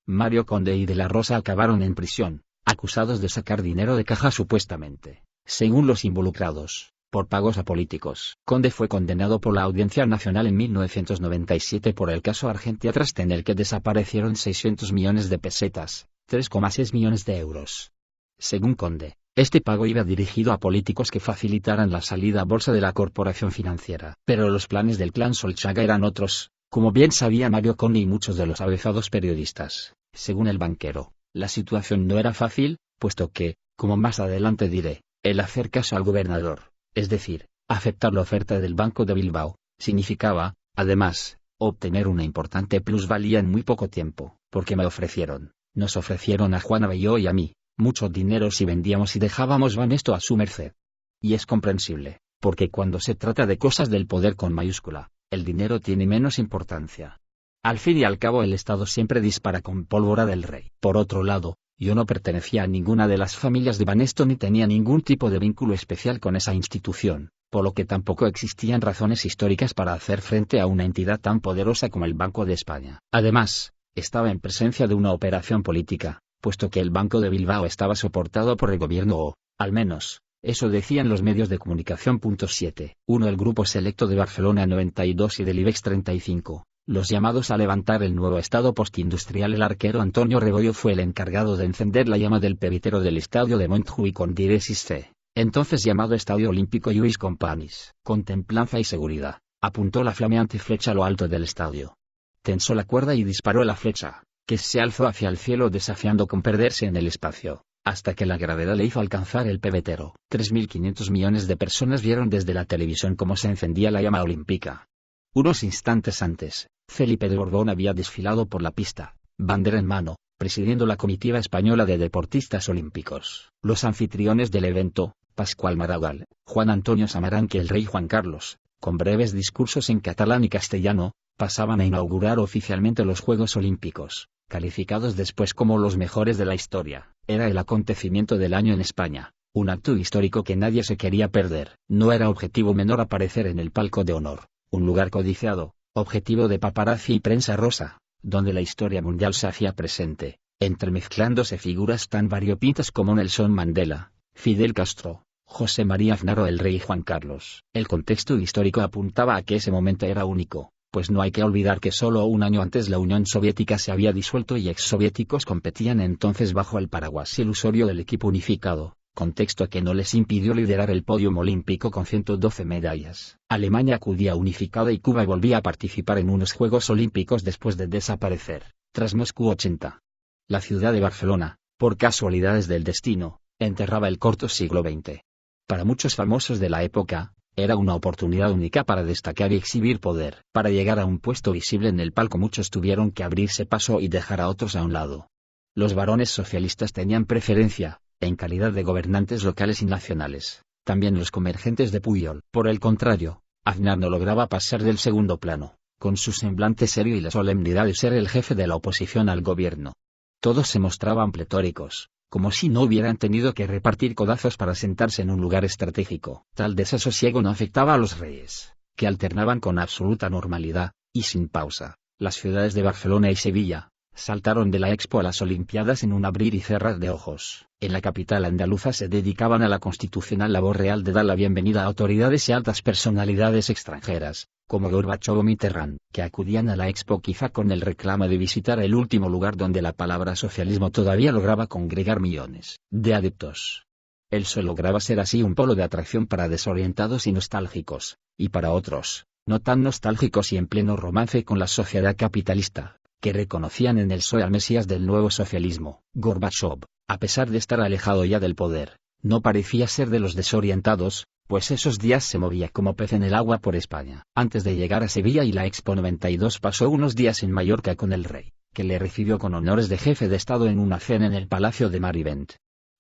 Mario Conde y de la Rosa acabaron en prisión, acusados de sacar dinero de caja supuestamente, según los involucrados, por pagos a políticos. Conde fue condenado por la Audiencia Nacional en 1997 por el caso Argentia Trust en el que desaparecieron 600 millones de pesetas, 3,6 millones de euros. Según Conde, este pago iba dirigido a políticos que facilitaran la salida a bolsa de la corporación financiera. Pero los planes del clan Solchaga eran otros, como bien sabía Mario Conde y muchos de los avezados periodistas. Según el banquero, la situación no era fácil, puesto que, como más adelante diré, el hacer caso al gobernador, es decir, aceptar la oferta del Banco de Bilbao, significaba, además, obtener una importante plusvalía en muy poco tiempo, porque nos ofrecieron a Juan Abelló y a mí, mucho dinero si vendíamos y dejábamos Banesto a su merced. Y es comprensible, porque cuando se trata de cosas del poder con mayúscula, el dinero tiene menos importancia. Al fin y al cabo el Estado siempre dispara con pólvora del rey. Por otro lado, Yo no pertenecía a ninguna de las familias de Banesto ni tenía ningún tipo de vínculo especial con esa institución, por lo que tampoco existían razones históricas para hacer frente a una entidad tan poderosa como el Banco de España. Además, estaba en presencia de una operación política, puesto que el Banco de Bilbao estaba soportado por el gobierno o, al menos, eso decían los medios de comunicación. 7. 1. El Grupo Selecto de Barcelona 92 y del IBEX 35. Los llamados a levantar el nuevo estado postindustrial. El arquero Antonio Rebollo fue el encargado de encender la llama del pebetero del estadio de Montjuïc con diéresis C, entonces llamado Estadio Olímpico Lluís Companys. Con templanza y seguridad, apuntó la flameante flecha a lo alto del estadio. Tensó la cuerda y disparó la flecha, que se alzó hacia el cielo desafiando con perderse en el espacio, hasta que la gravedad le hizo alcanzar el pebetero. 3.500 millones de personas vieron desde la televisión cómo se encendía la llama olímpica. Unos instantes antes, Felipe de Borbón había desfilado por la pista, bandera en mano, presidiendo la comitiva española de deportistas olímpicos. Los anfitriones del evento, Pascual Maragall, Juan Antonio Samaranch y el rey Juan Carlos, con breves discursos en catalán y castellano, pasaban a inaugurar oficialmente los Juegos Olímpicos, calificados después como los mejores de la historia. Era el acontecimiento del año en España, un acto histórico que nadie se quería perder. No era objetivo menor aparecer en el palco de honor, un lugar codiciado, objetivo de paparazzi y prensa rosa, donde la historia mundial se hacía presente, entremezclándose figuras tan variopintas como Nelson Mandela, Fidel Castro, José María Aznar o el rey Juan Carlos. El contexto histórico apuntaba a que ese momento era único, pues no hay que olvidar que solo un año antes la Unión Soviética se había disuelto y exsoviéticos competían entonces bajo el paraguas ilusorio del equipo unificado, contexto que no les impidió liderar el pódium olímpico con 112 medallas. Alemania acudía unificada y Cuba volvía a participar en unos Juegos Olímpicos después de desaparecer, tras Moscú 80. La ciudad de Barcelona, por casualidades del destino, enterraba el corto siglo XX. Para muchos famosos de la época, era una oportunidad única para destacar y exhibir poder. Para llegar a un puesto visible en el palco muchos tuvieron que abrirse paso y dejar a otros a un lado. Los varones socialistas tenían preferencia, en calidad de gobernantes locales y nacionales, también los convergentes de Pujol. Por el contrario, Aznar no lograba pasar del segundo plano, con su semblante serio y la solemnidad de ser el jefe de la oposición al gobierno. Todos se mostraban pletóricos, como si no hubieran tenido que repartir codazos para sentarse en un lugar estratégico. Tal desasosiego no afectaba a los reyes, que alternaban con absoluta normalidad, y sin pausa, las ciudades de Barcelona y Sevilla, saltaron de la Expo a las Olimpiadas en un abrir y cerrar de ojos. En la capital andaluza se dedicaban a la constitucional labor real de dar la bienvenida a autoridades y altas personalidades extranjeras, como Gorbachov o Mitterrand, que acudían a la Expo quizá con el reclamo de visitar el último lugar donde la palabra socialismo todavía lograba congregar millones de adeptos. El PSOE lograba ser así un polo de atracción para desorientados y nostálgicos, y para otros, no tan nostálgicos y en pleno romance con la sociedad capitalista, que reconocían en el PSOE al mesías del nuevo socialismo. Gorbachov, a pesar de estar alejado ya del poder, no parecía ser de los desorientados, pues esos días se movía como pez en el agua por España. Antes de llegar a Sevilla y la Expo 92 pasó unos días en Mallorca con el rey, que le recibió con honores de jefe de Estado en una cena en el Palacio de Marivent.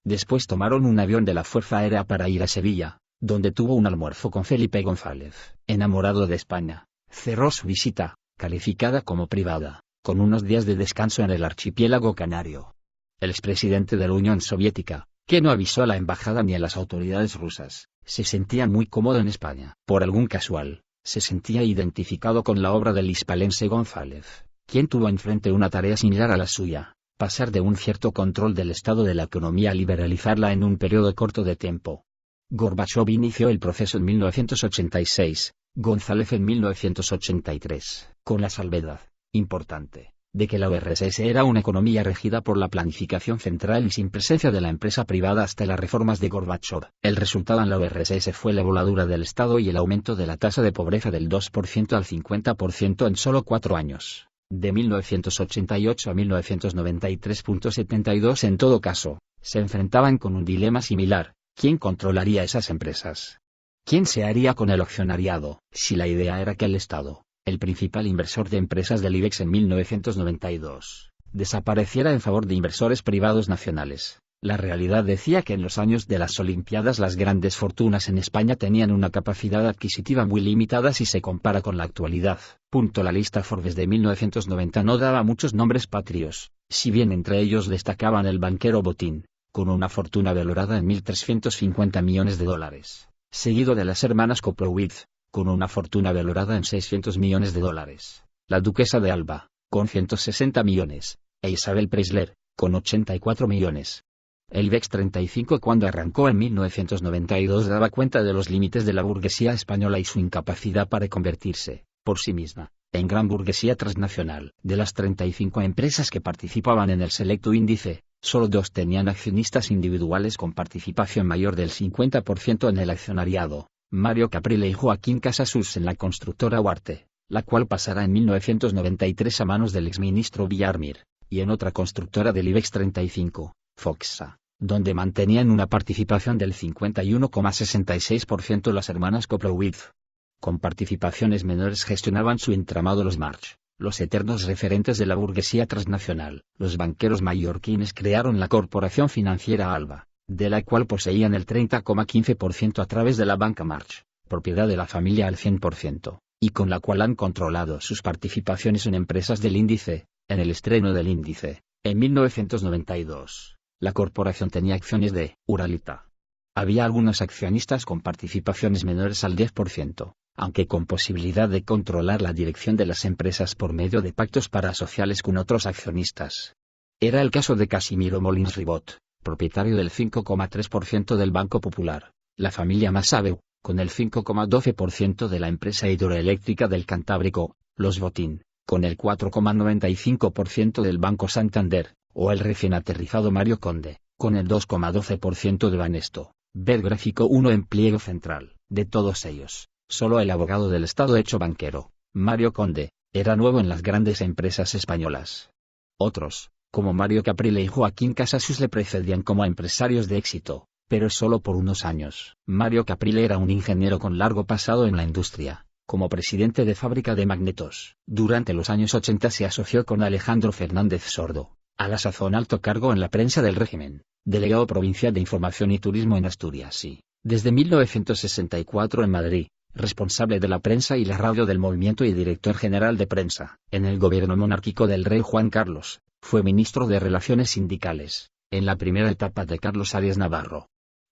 Después tomaron un avión de la Fuerza Aérea para ir a Sevilla, donde tuvo un almuerzo con Felipe González. Enamorado de España, cerró su visita, calificada como privada, con unos días de descanso en el archipiélago canario. El expresidente de la Unión Soviética, que no avisó a la embajada ni a las autoridades rusas, se sentía muy cómodo en España. Por algún casual, se sentía identificado con la obra del hispalense González, quien tuvo enfrente una tarea similar a la suya, pasar de un cierto control del estado de la economía a liberalizarla en un periodo corto de tiempo. Gorbachov inició el proceso en 1986, González en 1983, con la salvedad, importante, de que la URSS era una economía regida por la planificación central y sin presencia de la empresa privada hasta las reformas de Gorbachov. El resultado en la URSS fue la voladura del Estado y el aumento de la tasa de pobreza del 2% al 50% en solo 4 años, de 1988 a 1993.72. En todo caso, se enfrentaban con un dilema similar: ¿quién controlaría esas empresas? ¿Quién se haría con el accionariado? Si la idea era que el Estado, el principal inversor de empresas del IBEX en 1992, desapareciera en favor de inversores privados nacionales, La realidad decía que en los años de las Olimpiadas las grandes fortunas en España tenían una capacidad adquisitiva muy limitada si se compara con la actualidad. La lista Forbes de 1990 no daba muchos nombres patrios, si bien entre ellos destacaban el banquero Botín, con una fortuna valorada en 1.350 millones de dólares, seguido de las hermanas Koplowitz, con una fortuna valorada en 600 millones de dólares, la duquesa de Alba, con 160 millones, e Isabel Preisler, con 84 millones. El IBEX 35 cuando arrancó en 1992 daba cuenta de los límites de la burguesía española y su incapacidad para convertirse, por sí misma, en gran burguesía transnacional. De las 35 empresas que participaban en el selecto índice, solo 2 tenían accionistas individuales con participación mayor del 50% en el accionariado, Mario Caprile y Joaquín Casasus en la constructora Huarte, la cual pasará en 1993 a manos del exministro Villarmir, y en otra constructora del IBEX 35, Foxa, donde mantenían una participación del 51,66% las hermanas Koplowitz. Con participaciones menores gestionaban su entramado los March, los eternos referentes de la burguesía transnacional. Los banqueros mallorquines crearon la Corporación Financiera Alba, de la cual poseían el 30,15% a través de la banca March, propiedad de la familia al 100%, y con la cual han controlado sus participaciones en empresas del índice. En el estreno del índice, en 1992, la corporación tenía acciones de Uralita. Había algunos accionistas con participaciones menores al 10%, aunque con posibilidad de controlar la dirección de las empresas por medio de pactos parasociales con otros accionistas. Era el caso de Casimiro Molins Ribot, propietario del 5,3% del Banco Popular, la familia Massabeu, con el 5,12% de la empresa hidroeléctrica del Cantábrico, los Botín, con el 4,95% del Banco Santander, o el recién aterrizado Mario Conde, con el 2,12% de Banesto. Ver gráfico 1 en pliego central. De todos ellos, solo el abogado del Estado hecho banquero, Mario Conde, era nuevo en las grandes empresas españolas. Otros, como Mario Caprile y Joaquín Casasus le precedían como empresarios de éxito, pero solo por unos años. Mario Caprile era un ingeniero con largo pasado en la industria. Como presidente de fábrica de magnetos, durante los años 80 se asoció con Alejandro Fernández Sordo, a la sazón alto cargo en la prensa del régimen, delegado provincial de Información y Turismo en Asturias y, desde 1964 en Madrid, responsable de la prensa y la radio del movimiento y director general de prensa. En el gobierno monárquico del rey Juan Carlos, fue ministro de Relaciones Sindicales, en la primera etapa de Carlos Arias Navarro.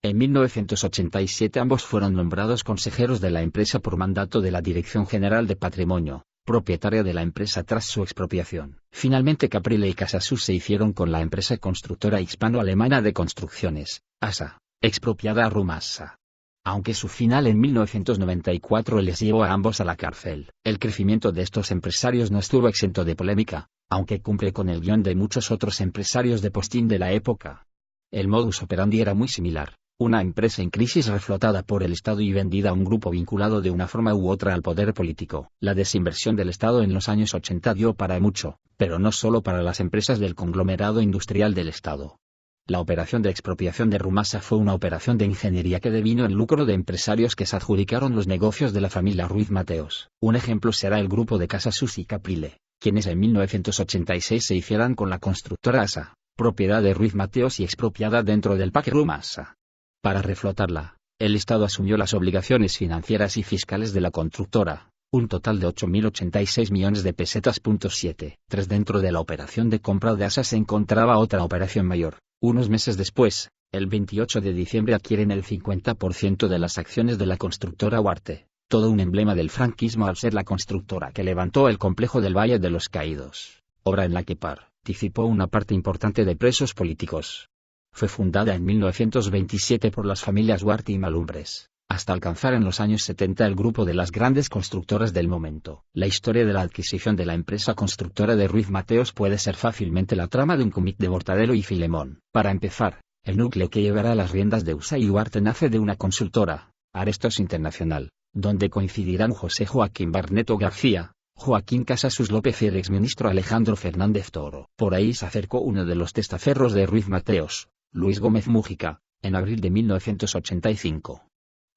En 1987 ambos fueron nombrados consejeros de la empresa por mandato de la Dirección General de Patrimonio, propietaria de la empresa tras su expropiación. Finalmente Caprile y Casasus se hicieron con la empresa constructora hispano-alemana de construcciones, ASA, expropiada a Rumasa. Aunque su final en 1994 les llevó a ambos a la cárcel, el crecimiento de estos empresarios no estuvo exento de polémica, aunque cumple con el guión de muchos otros empresarios de postín de la época. El modus operandi era muy similar. Una empresa en crisis reflotada por el Estado y vendida a un grupo vinculado de una forma u otra al poder político. La desinversión del Estado en los años 80 dio para mucho, pero no solo para las empresas del conglomerado industrial del Estado. La operación de expropiación de Rumasa fue una operación de ingeniería que devino en lucro de empresarios que se adjudicaron los negocios de la familia Ruiz Mateos. Un ejemplo será el grupo de Casasus y Caprile, quienes en 1986 se hicieran con la constructora ASA, propiedad de Ruiz Mateos y expropiada dentro del PAC Rumasa. Para reflotarla, el Estado asumió las obligaciones financieras y fiscales de la constructora, un total de 8.086 millones de pesetas. 7. Dentro de la operación de compra de ASA se encontraba otra operación mayor. Unos meses después, el 28 de diciembre adquieren el 50% de las acciones de la constructora Huarte, todo un emblema del franquismo al ser la constructora que levantó el complejo del Valle de los Caídos, obra en la que participó una parte importante de presos políticos. Fue fundada en 1927 por las familias Huarte y Malumbres, hasta alcanzar en los años 70 el grupo de las grandes constructoras del momento. La historia de la adquisición de la empresa constructora de Ruiz Mateos puede ser fácilmente la trama de un cómic de Mortadelo y Filemón. Para empezar, el núcleo que llevará las riendas de USA y Huarte nace de una consultora, Arestos Internacional, donde coincidirán José Joaquín Barneto García, Joaquín Casasus López y el exministro Alejandro Fernández Toro. Por ahí se acercó uno de los testaferros de Ruiz Mateos, Luis Gómez Mújica, en abril de 1985.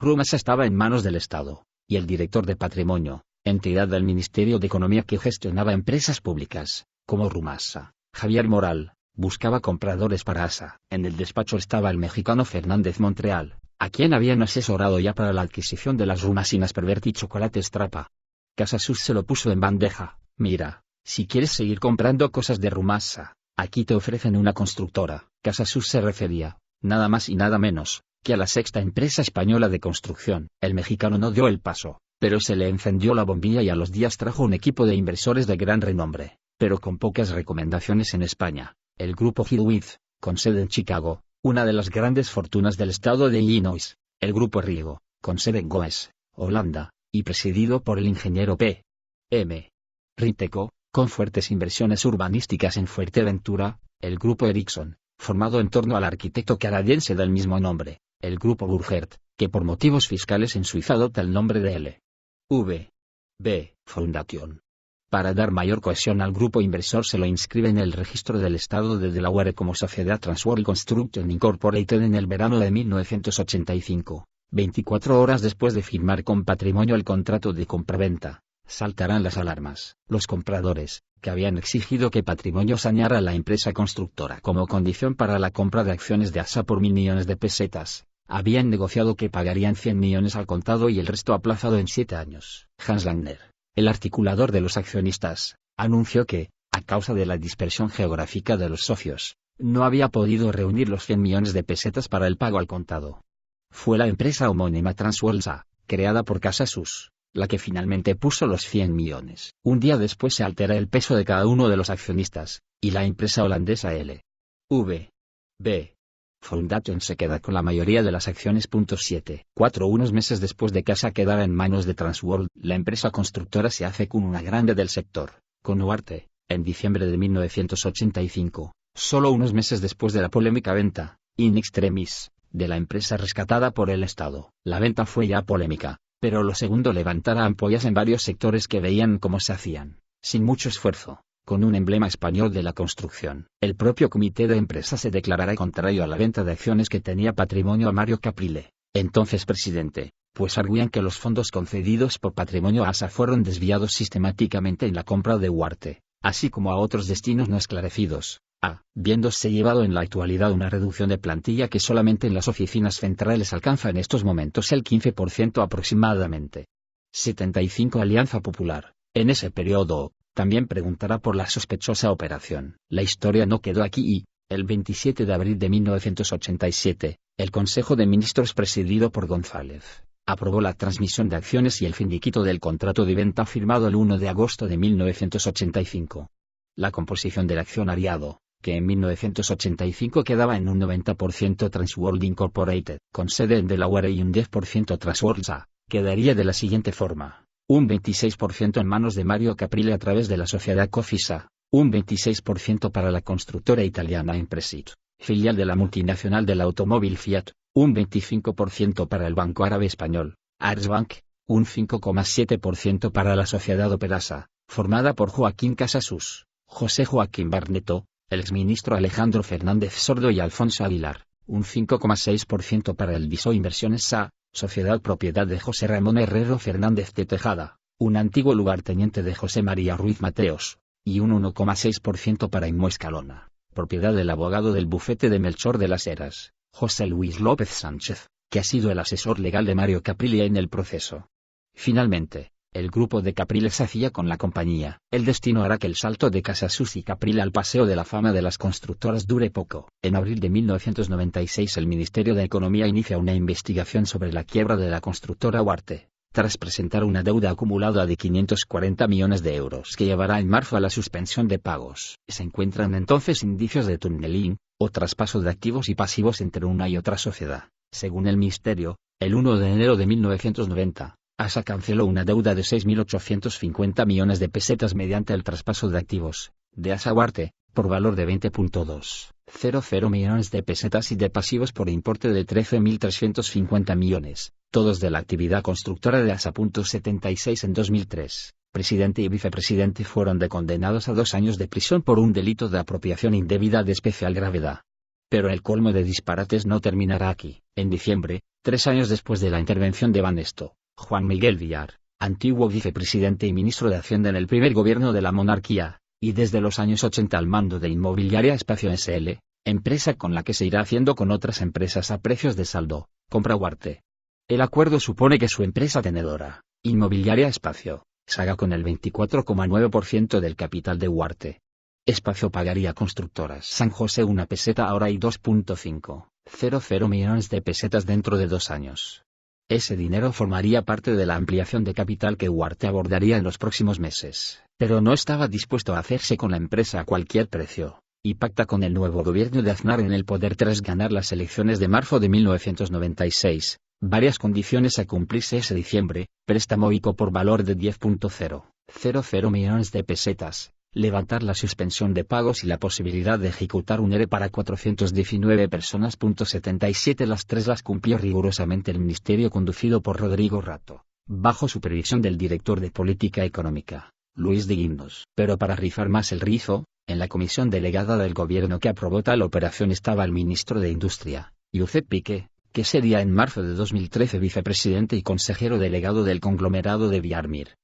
Rumasa estaba en manos del Estado, y el director de Patrimonio, entidad del Ministerio de Economía que gestionaba empresas públicas, como Rumasa, Javier Moral, buscaba compradores para ASA. En el despacho estaba el mexicano Fernández Montreal, a quien habían asesorado ya para la adquisición de las rumasinas Perverti y Chocolates Trapa. Casasus se lo puso en bandeja: mira, si quieres seguir comprando cosas de Rumasa, aquí te ofrecen una constructora. Casasus se refería, nada más y nada menos, que a la sexta empresa española de construcción. El mexicano no dio el paso, pero se le encendió la bombilla y a los días trajo un equipo de inversores de gran renombre, pero con pocas recomendaciones en España. El grupo Hewitt, con sede en Chicago, una de las grandes fortunas del estado de Illinois. El grupo Riego, con sede en Goes, Holanda, y presidido por el ingeniero P. M. Rinteco, con fuertes inversiones urbanísticas en Fuerteventura. El grupo Ericsson, formado en torno al arquitecto canadiense del mismo nombre. El grupo Burgert, que por motivos fiscales en Suiza adopta el nombre de L. V. B. Foundation. Para dar mayor cohesión al grupo inversor se lo inscribe en el registro del estado de Delaware como Sociedad Transworld Construction Incorporated en el verano de 1985. 24 horas después de firmar con Patrimonio el contrato de compraventa, saltarán las alarmas. Los compradores, que habían exigido que Patrimonio saneara a la empresa constructora como condición para la compra de acciones de ASA por 1.000 millones de pesetas, habían negociado que pagarían 100 millones al contado y el resto aplazado en 7 años. Hans Langner, el articulador de los accionistas, anunció que, a causa de la dispersión geográfica de los socios, no había podido reunir los 100 millones de pesetas para el pago al contado. Fue la empresa homónima Transworld SA, creada por Casasus, la que finalmente puso los 100 millones. Un día después se altera el peso de cada uno de los accionistas, y la empresa holandesa L. V. B. Foundation se queda con la mayoría de las acciones. 7.4 Unos meses después de que ASA quedara en manos de Transworld, la empresa constructora se hace con una grande del sector, con Huarte, en diciembre de 1985, solo unos meses después de la polémica venta, in extremis, de la empresa rescatada por el Estado. La venta fue ya polémica, pero lo segundo levantara ampollas en varios sectores que veían cómo se hacían, sin mucho esfuerzo, con un emblema español de la construcción. El propio comité de empresa se declarará contrario a la venta de acciones que tenía Patrimonio a Mario Caprile, entonces presidente, pues arguían que los fondos concedidos por Patrimonio a ASA fueron desviados sistemáticamente en la compra de Huarte, así como a otros destinos no esclarecidos, viéndose llevado en la actualidad una reducción de plantilla que solamente en las oficinas centrales alcanza en estos momentos el 15% aproximadamente. 75 Alianza Popular, en ese periodo, también preguntará por la sospechosa operación. La historia no quedó aquí y, el 27 de abril de 1987, el Consejo de Ministros presidido por González, aprobó la transmisión de acciones y el finiquito del contrato de venta firmado el 1 de agosto de 1985. La composición del accionariado, que en 1985 quedaba en un 90% Transworld Incorporated, con sede en Delaware y un 10% Transworld SA, quedaría de la siguiente forma: un 26% en manos de Mario Caprile a través de la sociedad Cofisa, un 26% para la constructora italiana Impresit, filial de la multinacional del automóvil Fiat, un 25% para el Banco Árabe Español, Ars Bank, un 5,7% para la sociedad Operasa, formada por Joaquín Casasus, José Joaquín Barneto, el exministro Alejandro Fernández Sordo y Alfonso Aguilar, un 5,6% para el Viso Inversiones SA, sociedad propiedad de José Ramón Herrero Fernández de Tejada, un antiguo lugarteniente de José María Ruiz Mateos, y un 1,6% para Inmoescalona, propiedad del abogado del bufete de Melchor de las Heras, José Luis López Sánchez, que ha sido el asesor legal de Mario Caprile en el proceso. Finalmente, el grupo de Caprile se hacía con la compañía. El destino hará que el salto de Casasus y Caprile al paseo de la fama de las constructoras dure poco. En abril de 1996 el Ministerio de Economía inicia una investigación sobre la quiebra de la constructora Huarte, tras presentar una deuda acumulada de 540 millones de euros que llevará en marzo a la suspensión de pagos. Se encuentran entonces indicios de tunneling, o traspaso de activos y pasivos entre una y otra sociedad. Según el Ministerio, el 1 de enero de 1990, ASA canceló una deuda de 6.850 millones de pesetas mediante el traspaso de activos, de ASA Huarte, por valor de 20.00 millones de pesetas y de pasivos por importe de 13.350 millones, todos de la actividad constructora de ASA. 76 En 2003, presidente y vicepresidente fueron condenados a 2 años de prisión por un delito de apropiación indebida de especial gravedad. Pero el colmo de disparates no terminará aquí. En diciembre, 3 años después de la intervención de Banesto, Juan Miguel Villar, antiguo vicepresidente y ministro de Hacienda en el primer gobierno de la monarquía, y desde los años 80 al mando de Inmobiliaria Espacio S.L., empresa con la que se irá haciendo con otras empresas a precios de saldo, compra Huarte. El acuerdo supone que su empresa tenedora, Inmobiliaria Espacio, se haga con el 24,9% del capital de Huarte. Espacio pagaría a Constructoras San José una peseta ahora y 2.500 millones de pesetas dentro de 2 años. Ese dinero formaría parte de la ampliación de capital que Huarte abordaría en los próximos meses, pero no estaba dispuesto a hacerse con la empresa a cualquier precio, y pacta con el nuevo gobierno de Aznar en el poder tras ganar las elecciones de marzo de 1996, varias condiciones a cumplirse ese diciembre: préstamo ICO por valor de 10.000 millones de pesetas, levantar la suspensión de pagos y la posibilidad de ejecutar un ERE para 419 personas. 77 Las tres las cumplió rigurosamente el ministerio conducido por Rodrigo Rato, bajo supervisión del director de Política Económica, Luis de Guindos. Pero para rizar más el rizo, en la comisión delegada del gobierno que aprobó tal operación estaba el ministro de Industria, Josep Piqué, que sería en marzo de 2013 vicepresidente y consejero delegado del conglomerado de Viarmir.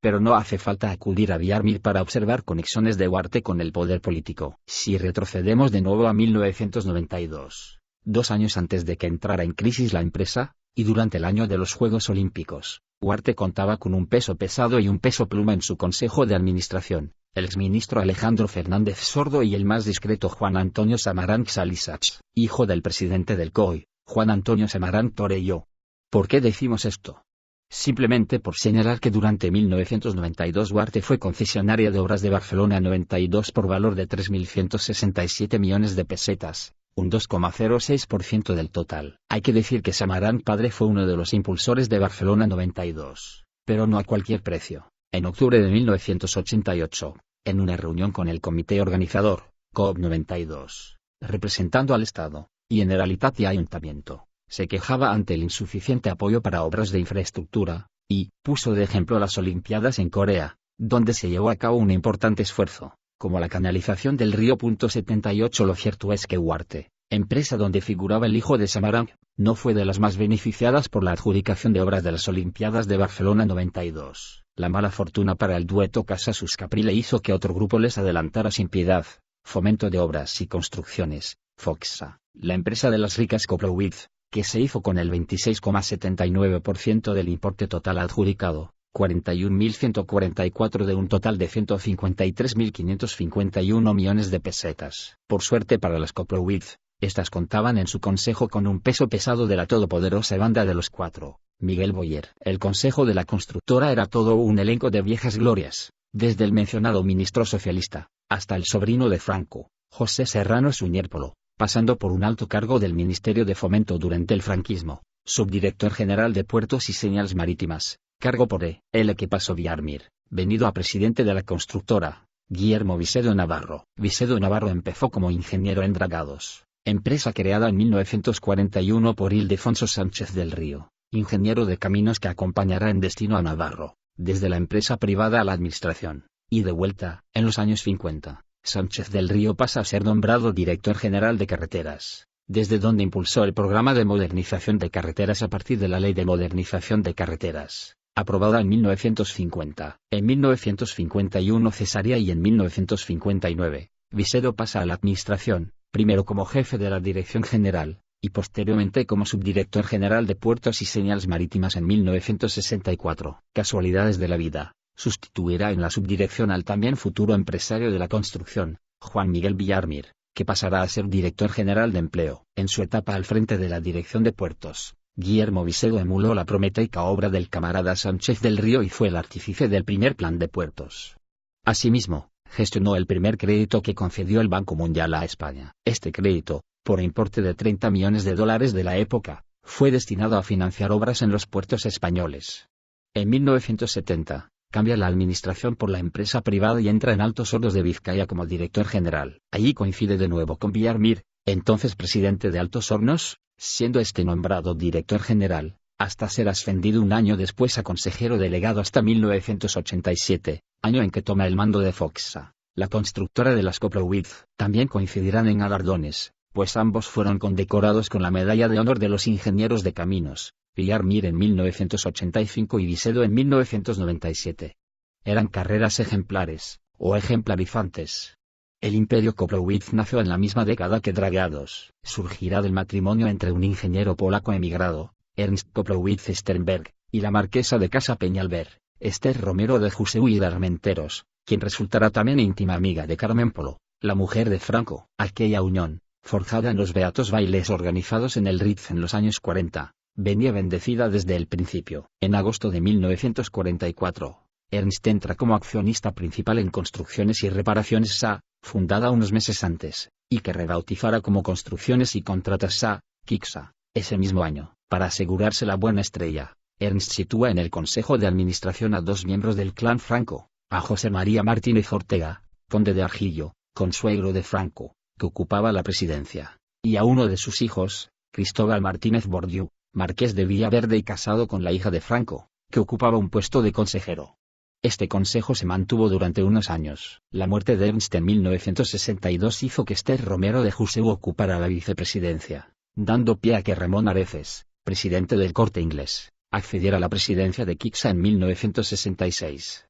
Pero no hace falta acudir a Viarmir para observar conexiones de Huarte con el poder político. Si retrocedemos de nuevo a 1992, 2 años antes de que entrara en crisis la empresa, y durante el año de los Juegos Olímpicos, Huarte contaba con un peso pesado y un peso pluma en su consejo de administración, el exministro Alejandro Fernández Sordo y el más discreto Juan Antonio Samaranch Salisach, hijo del presidente del COI, Juan Antonio Samaranch Torelló. ¿Por qué decimos esto? Simplemente por señalar que durante 1992 Huarte fue concesionaria de Obras de Barcelona 92 por valor de 3.167 millones de pesetas, un 2,06% del total. Hay que decir que Samaranch padre fue uno de los impulsores de Barcelona 92, pero no a cualquier precio. En octubre de 1988, en una reunión con el comité organizador, COP 92, representando al Estado, Generalitat y Ayuntamiento, se quejaba ante el insuficiente apoyo para obras de infraestructura, y puso de ejemplo las Olimpiadas en Corea, donde se llevó a cabo un importante esfuerzo, como la canalización del río. 78 Lo cierto es que Huarte, empresa donde figuraba el hijo de Samaranch, no fue de las más beneficiadas por la adjudicación de obras de las Olimpiadas de Barcelona 92. La mala fortuna para el dueto Casasus Caprile hizo que otro grupo les adelantara sin piedad: Fomento de Obras y Construcciones, FOCSA, la empresa de las ricas Coprowidz, que se hizo con el 26,79% del importe total adjudicado, 41.144 de un total de 153.551 millones de pesetas. Por suerte para las Coprowidz, estas contaban en su consejo con un peso pesado de la todopoderosa banda de los cuatro, Miguel Boyer. El consejo de la constructora era todo un elenco de viejas glorias, desde el mencionado ministro socialista, hasta el sobrino de Franco, José Serrano Suñérpolo, pasando por un alto cargo del Ministerio de Fomento durante el franquismo, subdirector general de Puertos y Señales Marítimas, cargo por el que pasó Viarmir, venido a presidente de la constructora, Guillermo Vicedo Navarro. Vicedo Navarro empezó como ingeniero en dragados, empresa creada en 1941 por Ildefonso Sánchez del Río, ingeniero de caminos que acompañará en destino a Navarro, desde la empresa privada a la administración, y de vuelta. En los años 50. Sánchez del Río pasa a ser nombrado director general de carreteras, desde donde impulsó el programa de modernización de carreteras a partir de la Ley de Modernización de Carreteras, aprobada en 1950. En 1951 cesaría y en 1959, Vicedo pasa a la administración, primero como jefe de la Dirección General, y posteriormente como subdirector general de Puertos y Señales Marítimas en 1964. Casualidades de la vida. Sustituirá en la subdirección al también futuro empresario de la construcción, Juan Miguel Viarmir, que pasará a ser director general de Empleo. En su etapa al frente de la dirección de Puertos, Guillermo Vicedo emuló la prometeica obra del camarada Sánchez del Río y fue el artífice del primer plan de puertos. Asimismo, gestionó el primer crédito que concedió el Banco Mundial a España. Este crédito, por importe de $30 millones de la época, fue destinado a financiar obras en los puertos españoles. En 1970, cambia la administración por la empresa privada y entra en Altos Hornos de Vizcaya como director general. Allí coincide de nuevo con Viarmir, entonces presidente de Altos Hornos, siendo este nombrado director general, hasta ser ascendido un año después a consejero delegado hasta 1987, año en que toma el mando de FOCSA, la constructora de las Coprowidz. También coincidirán en galardones, pues ambos fueron condecorados con la Medalla de Honor de los Ingenieros de Caminos, Viarmir en 1985 y Vicedo en 1997. Eran carreras ejemplares, o ejemplarizantes. El imperio Koprowicz nació en la misma década que Dragados. Surgirá del matrimonio entre un ingeniero polaco emigrado, Ernst Koprowicz Sternberg, y la marquesa de Casa Peñalver, Esther Romero de Juseu y de Armenteros, quien resultará también íntima amiga de Carmen Polo, la mujer de Franco. Aquella unión, forjada en los beatos bailes organizados en el Ritz en los años 40, venía bendecida desde el principio. En agosto de 1944, Ernst entra como accionista principal en Construcciones y Reparaciones S.A., fundada unos meses antes, y que rebautizara como Construcciones y Contratas S.A., KICSA, ese mismo año. Para asegurarse la buena estrella, Ernst sitúa en el Consejo de Administración a dos miembros del clan Franco, a José María Martínez Ortega, conde de Argillo, consuegro de Franco, que ocupaba la presidencia, y a uno de sus hijos, Cristóbal Martínez Bordiú, marqués de Villaverde y casado con la hija de Franco, que ocupaba un puesto de consejero. Este consejo se mantuvo durante unos años. La muerte de Ernst en 1962 hizo que Esther Romero de Juseu ocupara la vicepresidencia, dando pie a que Ramón Areces, presidente del Corte Inglés, accediera a la presidencia de KICSA en 1966.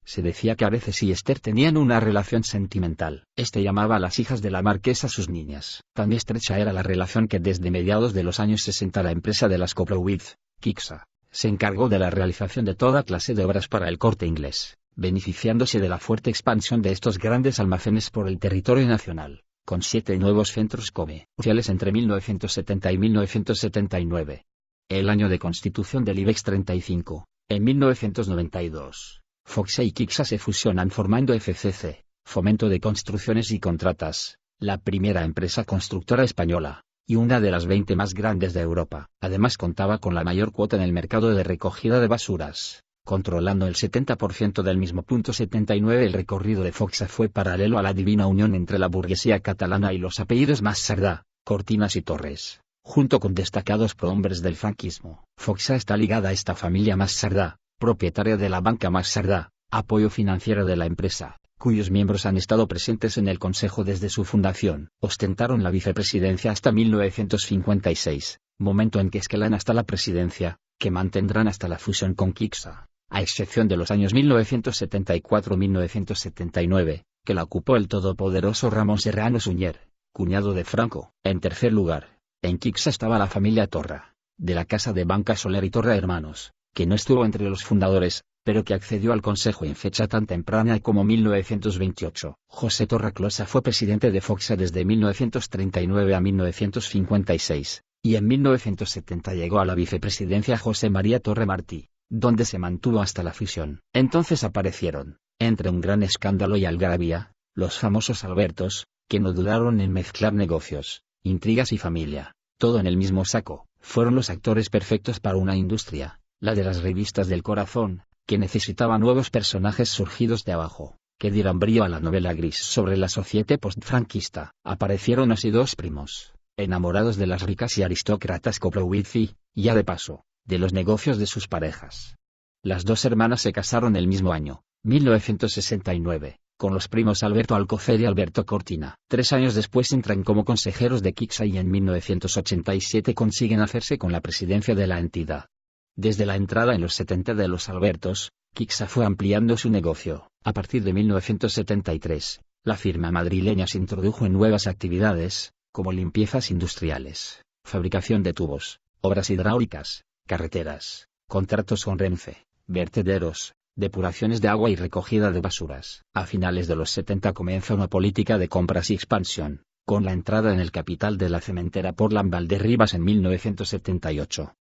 Se decía que Areces y Esther tenían una relación sentimental. Este llamaba a las hijas de la marquesa sus niñas. Tan estrecha era la relación que desde mediados de los años 60 la empresa de las Koprowicz, KICSA, se encargó de la realización de toda clase de obras para el Corte Inglés, beneficiándose de la fuerte expansión de estos grandes almacenes por el territorio nacional, con 7 nuevos centros comerciales entre 1970 y 1979. El año de constitución del IBEX 35, en 1992, FOCSA y KICSA se fusionan formando FCC, Fomento de Construcciones y Contratas, la primera empresa constructora española, y una de las 20 más grandes de Europa. Además contaba con la mayor cuota en el mercado de recogida de basuras, controlando el 70% del mismo. 79 El recorrido de FOCSA fue paralelo a la divina unión entre la burguesía catalana y los apellidos más Sardá, Cortinas y Torres, junto con destacados prohombres del franquismo. FOCSA está ligada a esta familia más Sardá, propietaria de la banca más Sardá, apoyo financiero de la empresa, cuyos miembros han estado presentes en el Consejo desde su fundación. Ostentaron la vicepresidencia hasta 1956, momento en que escalan hasta la presidencia, que mantendrán hasta la fusión con KICSA, a excepción de los años 1974-1979, que la ocupó el todopoderoso Ramón Serrano Suñer, cuñado de Franco. En tercer lugar, en KICSA estaba la familia Torra, de la casa de banca Soler y Torra Hermanos, que no estuvo entre los fundadores, pero que accedió al Consejo en fecha tan temprana como 1928. José Torra Closa fue presidente de FOCSA desde 1939 a 1956, y en 1970 llegó a la vicepresidencia José María Torre Martí, donde se mantuvo hasta la fusión. Entonces aparecieron, entre un gran escándalo y algarabía, los famosos Albertos, que no dudaron en mezclar negocios, intrigas y familia, todo en el mismo saco. Fueron los actores perfectos para una industria, la de las revistas del corazón, que necesitaba nuevos personajes surgidos de abajo, que dieran brío a la novela gris sobre la sociedad postfranquista. Aparecieron así dos primos, enamorados de las ricas y aristócratas Koprowicz y, ya de paso, de los negocios de sus parejas. Las dos hermanas se casaron el mismo año, 1969, con los primos Alberto Alcocer y Alberto Cortina. 3 años después entran como consejeros de KICSA y en 1987 consiguen hacerse con la presidencia de la entidad. Desde la entrada en los 70 de los Albertos, KICSA fue ampliando su negocio. A partir de 1973, la firma madrileña se introdujo en nuevas actividades, como limpiezas industriales, fabricación de tubos, obras hidráulicas, carreteras, contratos con Renfe, vertederos, depuraciones de agua y recogida de basuras. A finales de los 70 comienza una política de compras y expansión, con la entrada en el capital de la cementera Portland Valderribas en 1978.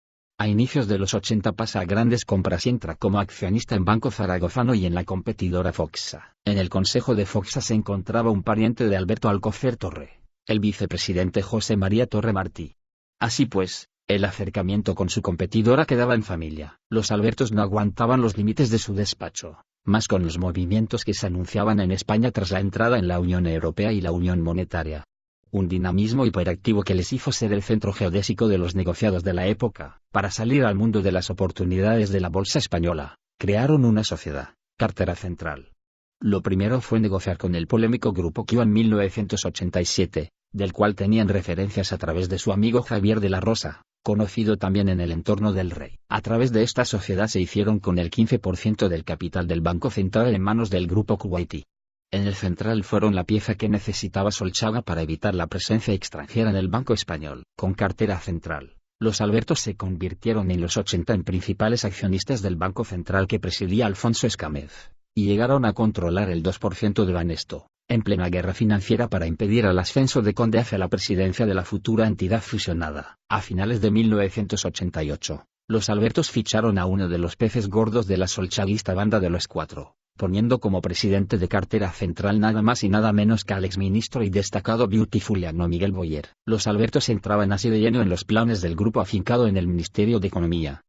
A inicios de los 80 pasa a grandes compras y entra como accionista en Banco Zaragozano y en la competidora FOCSA. En el consejo de FOCSA se encontraba un pariente de Alberto Alcocer Torre, el vicepresidente José María Torre Martí. Así pues, el acercamiento con su competidora quedaba en familia. Los Albertos no aguantaban los límites de su despacho, más con los movimientos que se anunciaban en España tras la entrada en la Unión Europea y la Unión Monetaria. Un dinamismo hiperactivo que les hizo ser el centro geodésico de los negociados de la época. Para salir al mundo de las oportunidades de la bolsa española, crearon una sociedad, Cartera Central. Lo primero fue negociar con el polémico Grupo Q en 1987, del cual tenían referencias a través de su amigo Javier de la Rosa, conocido también en el entorno del rey. A través de esta sociedad se hicieron con el 15% del capital del Banco Central en manos del Grupo Kuwaití. En el central fueron la pieza que necesitaba Solchaga para evitar la presencia extranjera en el Banco Español. Con cartera central, los Albertos se convirtieron en los 80 en principales accionistas del Banco Central que presidía Alfonso Escámez, y llegaron a controlar el 2% de Banesto, en plena guerra financiera para impedir el ascenso de Conde hacia la presidencia de la futura entidad fusionada. A finales de 1988, los Albertos ficharon a uno de los peces gordos de la solchaguista banda de los Cuatro, poniendo como presidente de cartera central nada más y nada menos que al exministro y destacado beautifuliano Miguel Boyer. Los Albertos entraban así de lleno en los planes del grupo afincado en el Ministerio de Economía.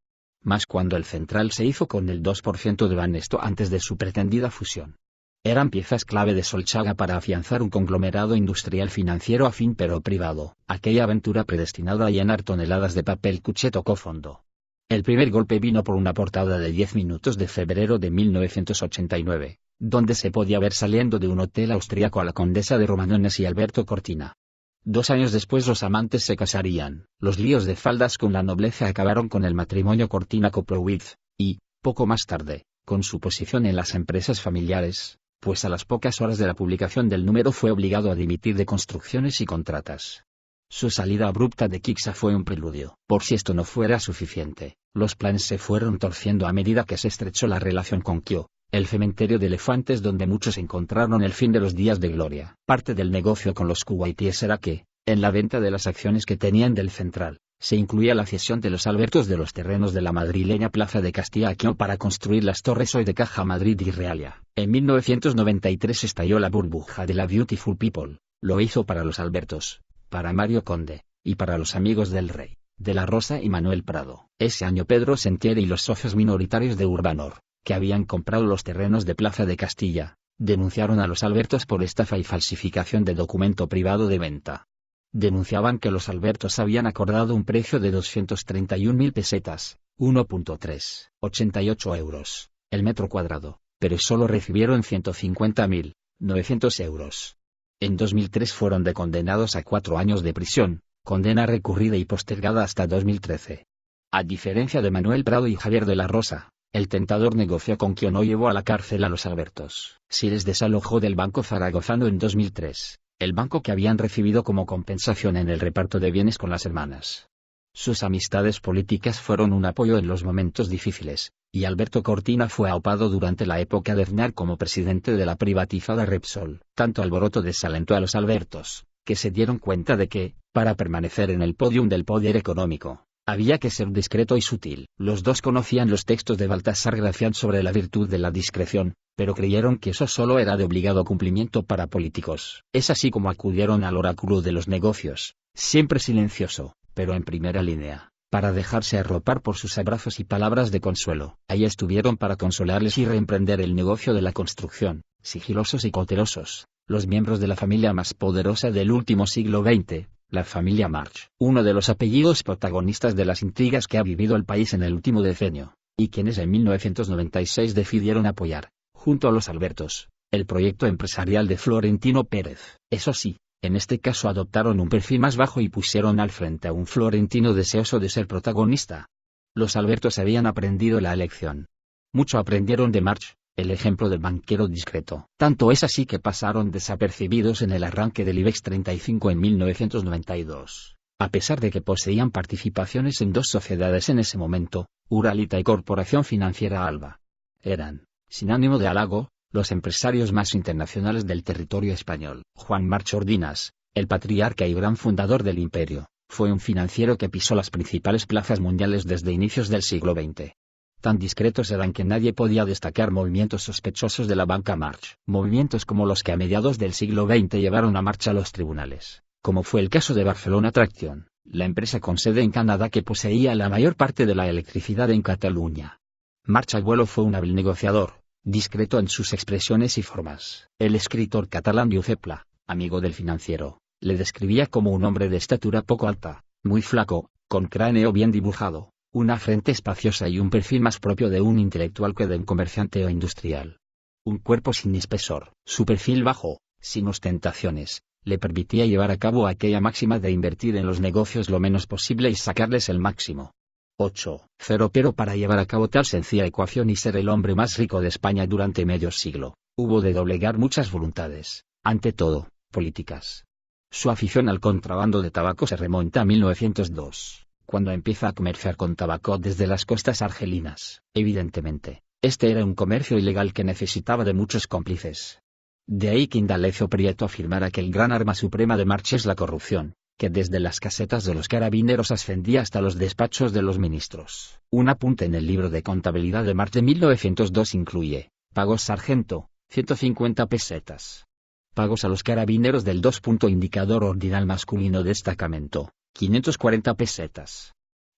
Más cuando el central se hizo con el 2% de Banesto antes de su pretendida fusión. Eran piezas clave de Solchaga para afianzar un conglomerado industrial financiero afín pero privado. Aquella aventura predestinada a llenar toneladas de papel cuché tocó fondo. El primer golpe vino por una portada de 10 minutos de febrero de 1989, donde se podía ver saliendo de un hotel austríaco a la condesa de Romanones y Alberto Cortina. 2 años después los amantes se casarían. Los líos de faldas con la nobleza acabaron con el matrimonio Cortina-Koplowitz, y, poco más tarde, con su posición en las empresas familiares, pues a las pocas horas de la publicación del número fue obligado a dimitir de Construcciones y Contratas. Su salida abrupta de Quixa fue un preludio. Por si esto no fuera suficiente, los planes se fueron torciendo a medida que se estrechó la relación con Kio, el cementerio de elefantes donde muchos encontraron el fin de los días de gloria. Parte del negocio con los kuwaitíes era que, en la venta de las acciones que tenían del central, se incluía la cesión de los Albertos de los terrenos de la madrileña Plaza de Castilla a Kio para construir las torres hoy de Caja Madrid y Realia. En 1993 estalló la burbuja de la Beautiful People. Lo hizo para los Albertos, para Mario Conde, y para los amigos del rey, de la Rosa y Manuel Prado. Ese año Pedro Sentieri y los socios minoritarios de Urbanor, que habían comprado los terrenos de Plaza de Castilla, denunciaron a los Albertos por estafa y falsificación de documento privado de venta. Denunciaban que los Albertos habían acordado un precio de 231.000 pesetas, 1.388 euros, el metro cuadrado, pero solo recibieron 150.900 euros. En 2003 fueron condenados a 4 años de prisión, condena recurrida y postergada hasta 2013. A diferencia de Manuel Prado y Javier de la Rosa, el tentador negoció con quien no llevó a la cárcel a los Albertos. Si les desalojó del Banco Zaragozano en 2003, el banco que habían recibido como compensación en el reparto de bienes con las hermanas. Sus amistades políticas fueron un apoyo en los momentos difíciles, y Alberto Cortina fue aupado durante la época de Aznar como presidente de la privatizada Repsol. Tanto alboroto desalentó a los Albertos, que se dieron cuenta de que, para permanecer en el podium del poder económico, había que ser discreto y sutil. Los dos conocían los textos de Baltasar Gracián sobre la virtud de la discreción, pero creyeron que eso solo era de obligado cumplimiento para políticos. Es así como acudieron al oráculo de los negocios, siempre silencioso, pero en primera línea, para dejarse arropar por sus abrazos y palabras de consuelo. Ahí estuvieron para consolarles y reemprender el negocio de la construcción, sigilosos y cautelosos, los miembros de la familia más poderosa del último siglo XX, la familia March, uno de los apellidos protagonistas de las intrigas que ha vivido el país en el último decenio, y quienes en 1996 decidieron apoyar, junto a los Albertos, el proyecto empresarial de Florentino Pérez. Eso sí, en este caso adoptaron un perfil más bajo y pusieron al frente a un Florentino deseoso de ser protagonista. Los Albertos habían aprendido la lección. Mucho aprendieron de March, el ejemplo del banquero discreto. Tanto es así que pasaron desapercibidos en el arranque del IBEX 35 en 1992. A pesar de que poseían participaciones en 2 sociedades en ese momento, Uralita y Corporación Financiera Alba. Eran, sin ánimo de halago, los empresarios más internacionales del territorio español. Juan March Ordinas, el patriarca y gran fundador del imperio, fue un financiero que pisó las principales plazas mundiales desde inicios del siglo XX. Tan discretos eran que nadie podía destacar movimientos sospechosos de la banca March. Movimientos como los que a mediados del siglo XX llevaron a March a los tribunales, como fue el caso de Barcelona Traction, la empresa con sede en Canadá que poseía la mayor parte de la electricidad en Cataluña. March abuelo fue un hábil negociador, discreto en sus expresiones y formas. El escritor catalán Josep Pla, amigo del financiero, le describía como un hombre de estatura poco alta, muy flaco, con cráneo bien dibujado, una frente espaciosa y un perfil más propio de un intelectual que de un comerciante o industrial. Un cuerpo sin espesor. Su perfil bajo, sin ostentaciones, le permitía llevar a cabo aquella máxima de invertir en los negocios lo menos posible y sacarles el máximo. 8.0 Pero para llevar a cabo tal sencilla ecuación y ser el hombre más rico de España durante medio siglo, hubo de doblegar muchas voluntades, ante todo, políticas. Su afición al contrabando de tabaco se remonta a 1902, cuando empieza a comerciar con tabaco desde las costas argelinas. Evidentemente, este era un comercio ilegal que necesitaba de muchos cómplices. De ahí que Indalecio Prieto afirmara que el gran arma suprema de March es la corrupción, que desde las casetas de los carabineros ascendía hasta los despachos de los ministros. Un apunte en el libro de contabilidad de March de 1902 incluye: pagos sargento, 150 pesetas. Pagos a los carabineros del 2. Indicador ordinal masculino destacamento, 540 pesetas.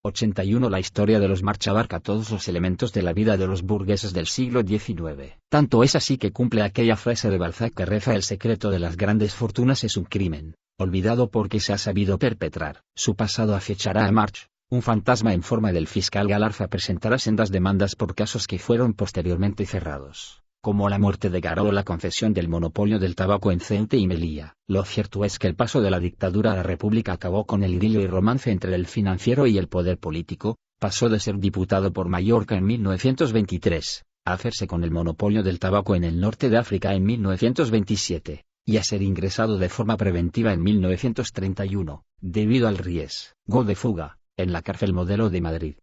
81. La historia de los March abarca todos los elementos de la vida de los burgueses del siglo XIX. Tanto es así que cumple aquella frase de Balzac que reza: el secreto de las grandes fortunas es un crimen, olvidado porque se ha sabido perpetrar. Su pasado acechará a March. Un fantasma en forma del fiscal Galarza presentará sendas demandas por casos que fueron posteriormente cerrados, como la muerte de Garau o la concesión del monopolio del tabaco en Ceuta y Melilla. Lo cierto es que el paso de la dictadura a la república acabó con el idilio y romance entre el financiero y el poder político. Pasó de ser diputado por Mallorca en 1923, a hacerse con el monopolio del tabaco en el norte de África en 1927, y a ser ingresado de forma preventiva en 1931, debido al riesgo de fuga, en la cárcel Modelo de Madrid.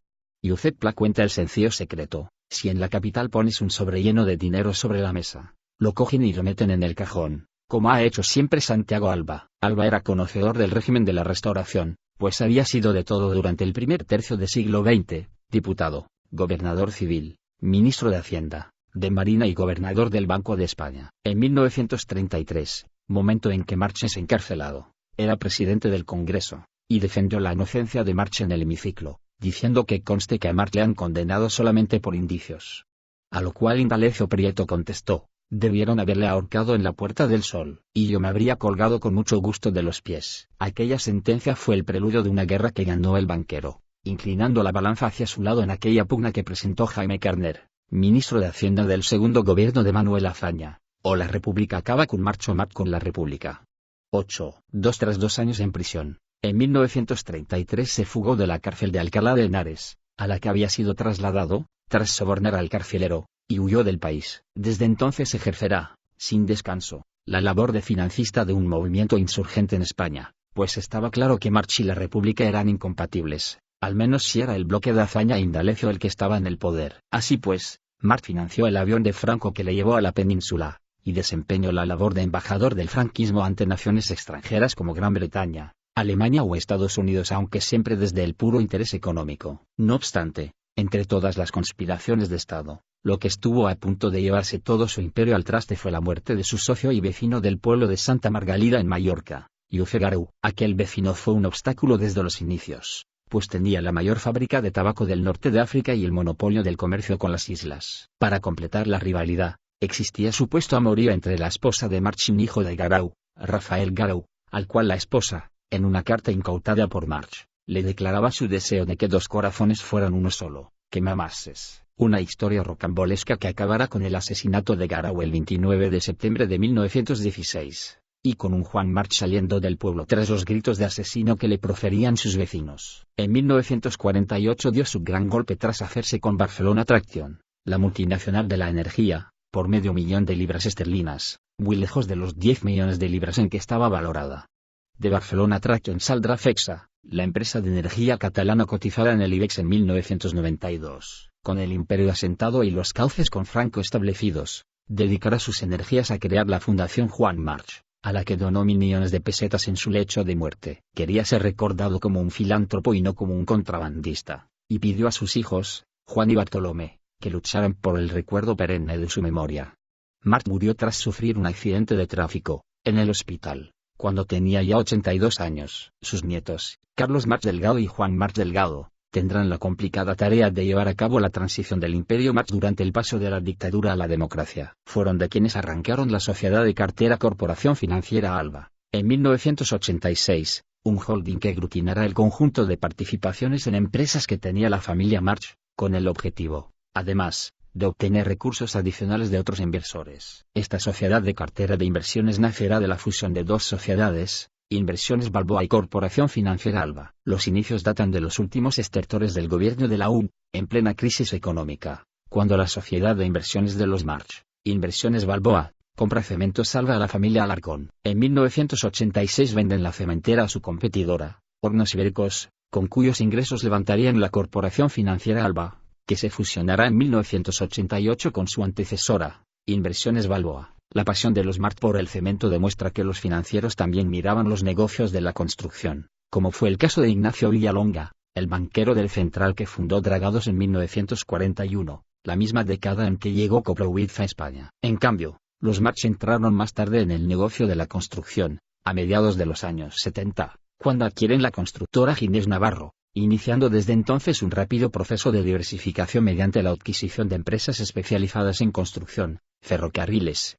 Josep Pla cuenta el sencillo secreto: si en la capital pones un sobre lleno de dinero sobre la mesa, lo cogen y lo meten en el cajón, como ha hecho siempre Santiago Alba. Alba era conocedor del régimen de la Restauración, pues había sido de todo durante el primer tercio del siglo XX, diputado, gobernador civil, ministro de Hacienda, de Marina y gobernador del Banco de España. En 1933, momento en que March es encarcelado, era presidente del Congreso, y defendió la inocencia de March en el hemiciclo, diciendo que conste que a March le han condenado solamente por indicios. A lo cual Indalecio Prieto contestó: debieron haberle ahorcado en la Puerta del Sol, y yo me habría colgado con mucho gusto de los pies. Aquella sentencia fue el preludio de una guerra que ganó el banquero, inclinando la balanza hacia su lado en aquella pugna que presentó Jaime Carner, ministro de Hacienda del segundo gobierno de Manuel Azaña: o la República acaba con March o March con la República. 8. Tras 2 años en prisión, en 1933 se fugó de la cárcel de Alcalá de Henares, a la que había sido trasladado, tras sobornar al carcelero, y huyó del país. Desde entonces ejercerá, sin descanso, la labor de financista de un movimiento insurgente en España, pues estaba claro que March y la República eran incompatibles, al menos si era el bloque de Azaña e Indalecio el que estaba en el poder. Así pues, March financió el avión de Franco que le llevó a la península, y desempeñó la labor de embajador del franquismo ante naciones extranjeras como Gran Bretaña, Alemania o Estados Unidos, aunque siempre desde el puro interés económico. No obstante, entre todas las conspiraciones de Estado, lo que estuvo a punto de llevarse todo su imperio al traste fue la muerte de su socio y vecino del pueblo de Santa Margalida en Mallorca, Josep Garau. Aquel vecino fue un obstáculo desde los inicios, pues tenía la mayor fábrica de tabaco del norte de África y el monopolio del comercio con las islas. Para completar la rivalidad, existía supuesto amorío entre la esposa de March y un hijo de Garau, Rafael Garau, al cual la esposa, en una carta incautada por March, le declaraba su deseo de que 2 corazones fueran uno solo, que me amases. Una historia rocambolesca que acabará con el asesinato de Garau el 29 de septiembre de 1916, y con un Juan March saliendo del pueblo tras los gritos de asesino que le proferían sus vecinos. En 1948 dio su gran golpe tras hacerse con Barcelona Traction, la multinacional de la energía, por $500,000 de libras esterlinas, muy lejos de los 10 millones de libras en que estaba valorada. De Barcelona Traction saldrá Fecsa, la empresa de energía catalana cotizada en el IBEX en 1992. Con el imperio asentado y los cauces con Franco establecidos, dedicará sus energías a crear la Fundación Juan March, a la que donó millones de pesetas en su lecho de muerte. Quería ser recordado como un filántropo y no como un contrabandista, y pidió a sus hijos, Juan y Bartolomé, que lucharan por el recuerdo perenne de su memoria. March murió tras sufrir un accidente de tráfico, en el hospital, cuando tenía ya 82 años. Sus nietos, Carlos March Delgado y Juan March Delgado, tendrán la complicada tarea de llevar a cabo la transición del Imperio March durante el paso de la dictadura a la democracia. Fueron de quienes arrancaron la sociedad de cartera Corporación Financiera Alba, en 1986, un holding que aglutinará el conjunto de participaciones en empresas que tenía la familia March, con el objetivo, además, de obtener recursos adicionales de otros inversores. Esta sociedad de cartera de inversiones nacerá de la fusión de 2 sociedades, Inversiones Balboa y Corporación Financiera Alba. Los inicios datan de los últimos estertores del gobierno de la UN, en plena crisis económica, cuando la sociedad de inversiones de los March, Inversiones Balboa, compra cemento salva a la familia Alarcón. En 1986 venden la cementera a su competidora, Hornos Ibéricos, con cuyos ingresos levantarían la Corporación Financiera Alba, que se fusionará en 1988 con su antecesora, Inversiones Balboa. La pasión de los Mart por el cemento demuestra que los financieros también miraban los negocios de la construcción, como fue el caso de Ignacio Villalonga, el banquero del Central que fundó Dragados en 1941, la misma década en que llegó Coplowitz a España. En cambio, los March entraron más tarde en el negocio de la construcción, a mediados de los años 70, cuando adquieren la constructora Ginés Navarro, iniciando desde entonces un rápido proceso de diversificación mediante la adquisición de empresas especializadas en construcción, ferrocarriles,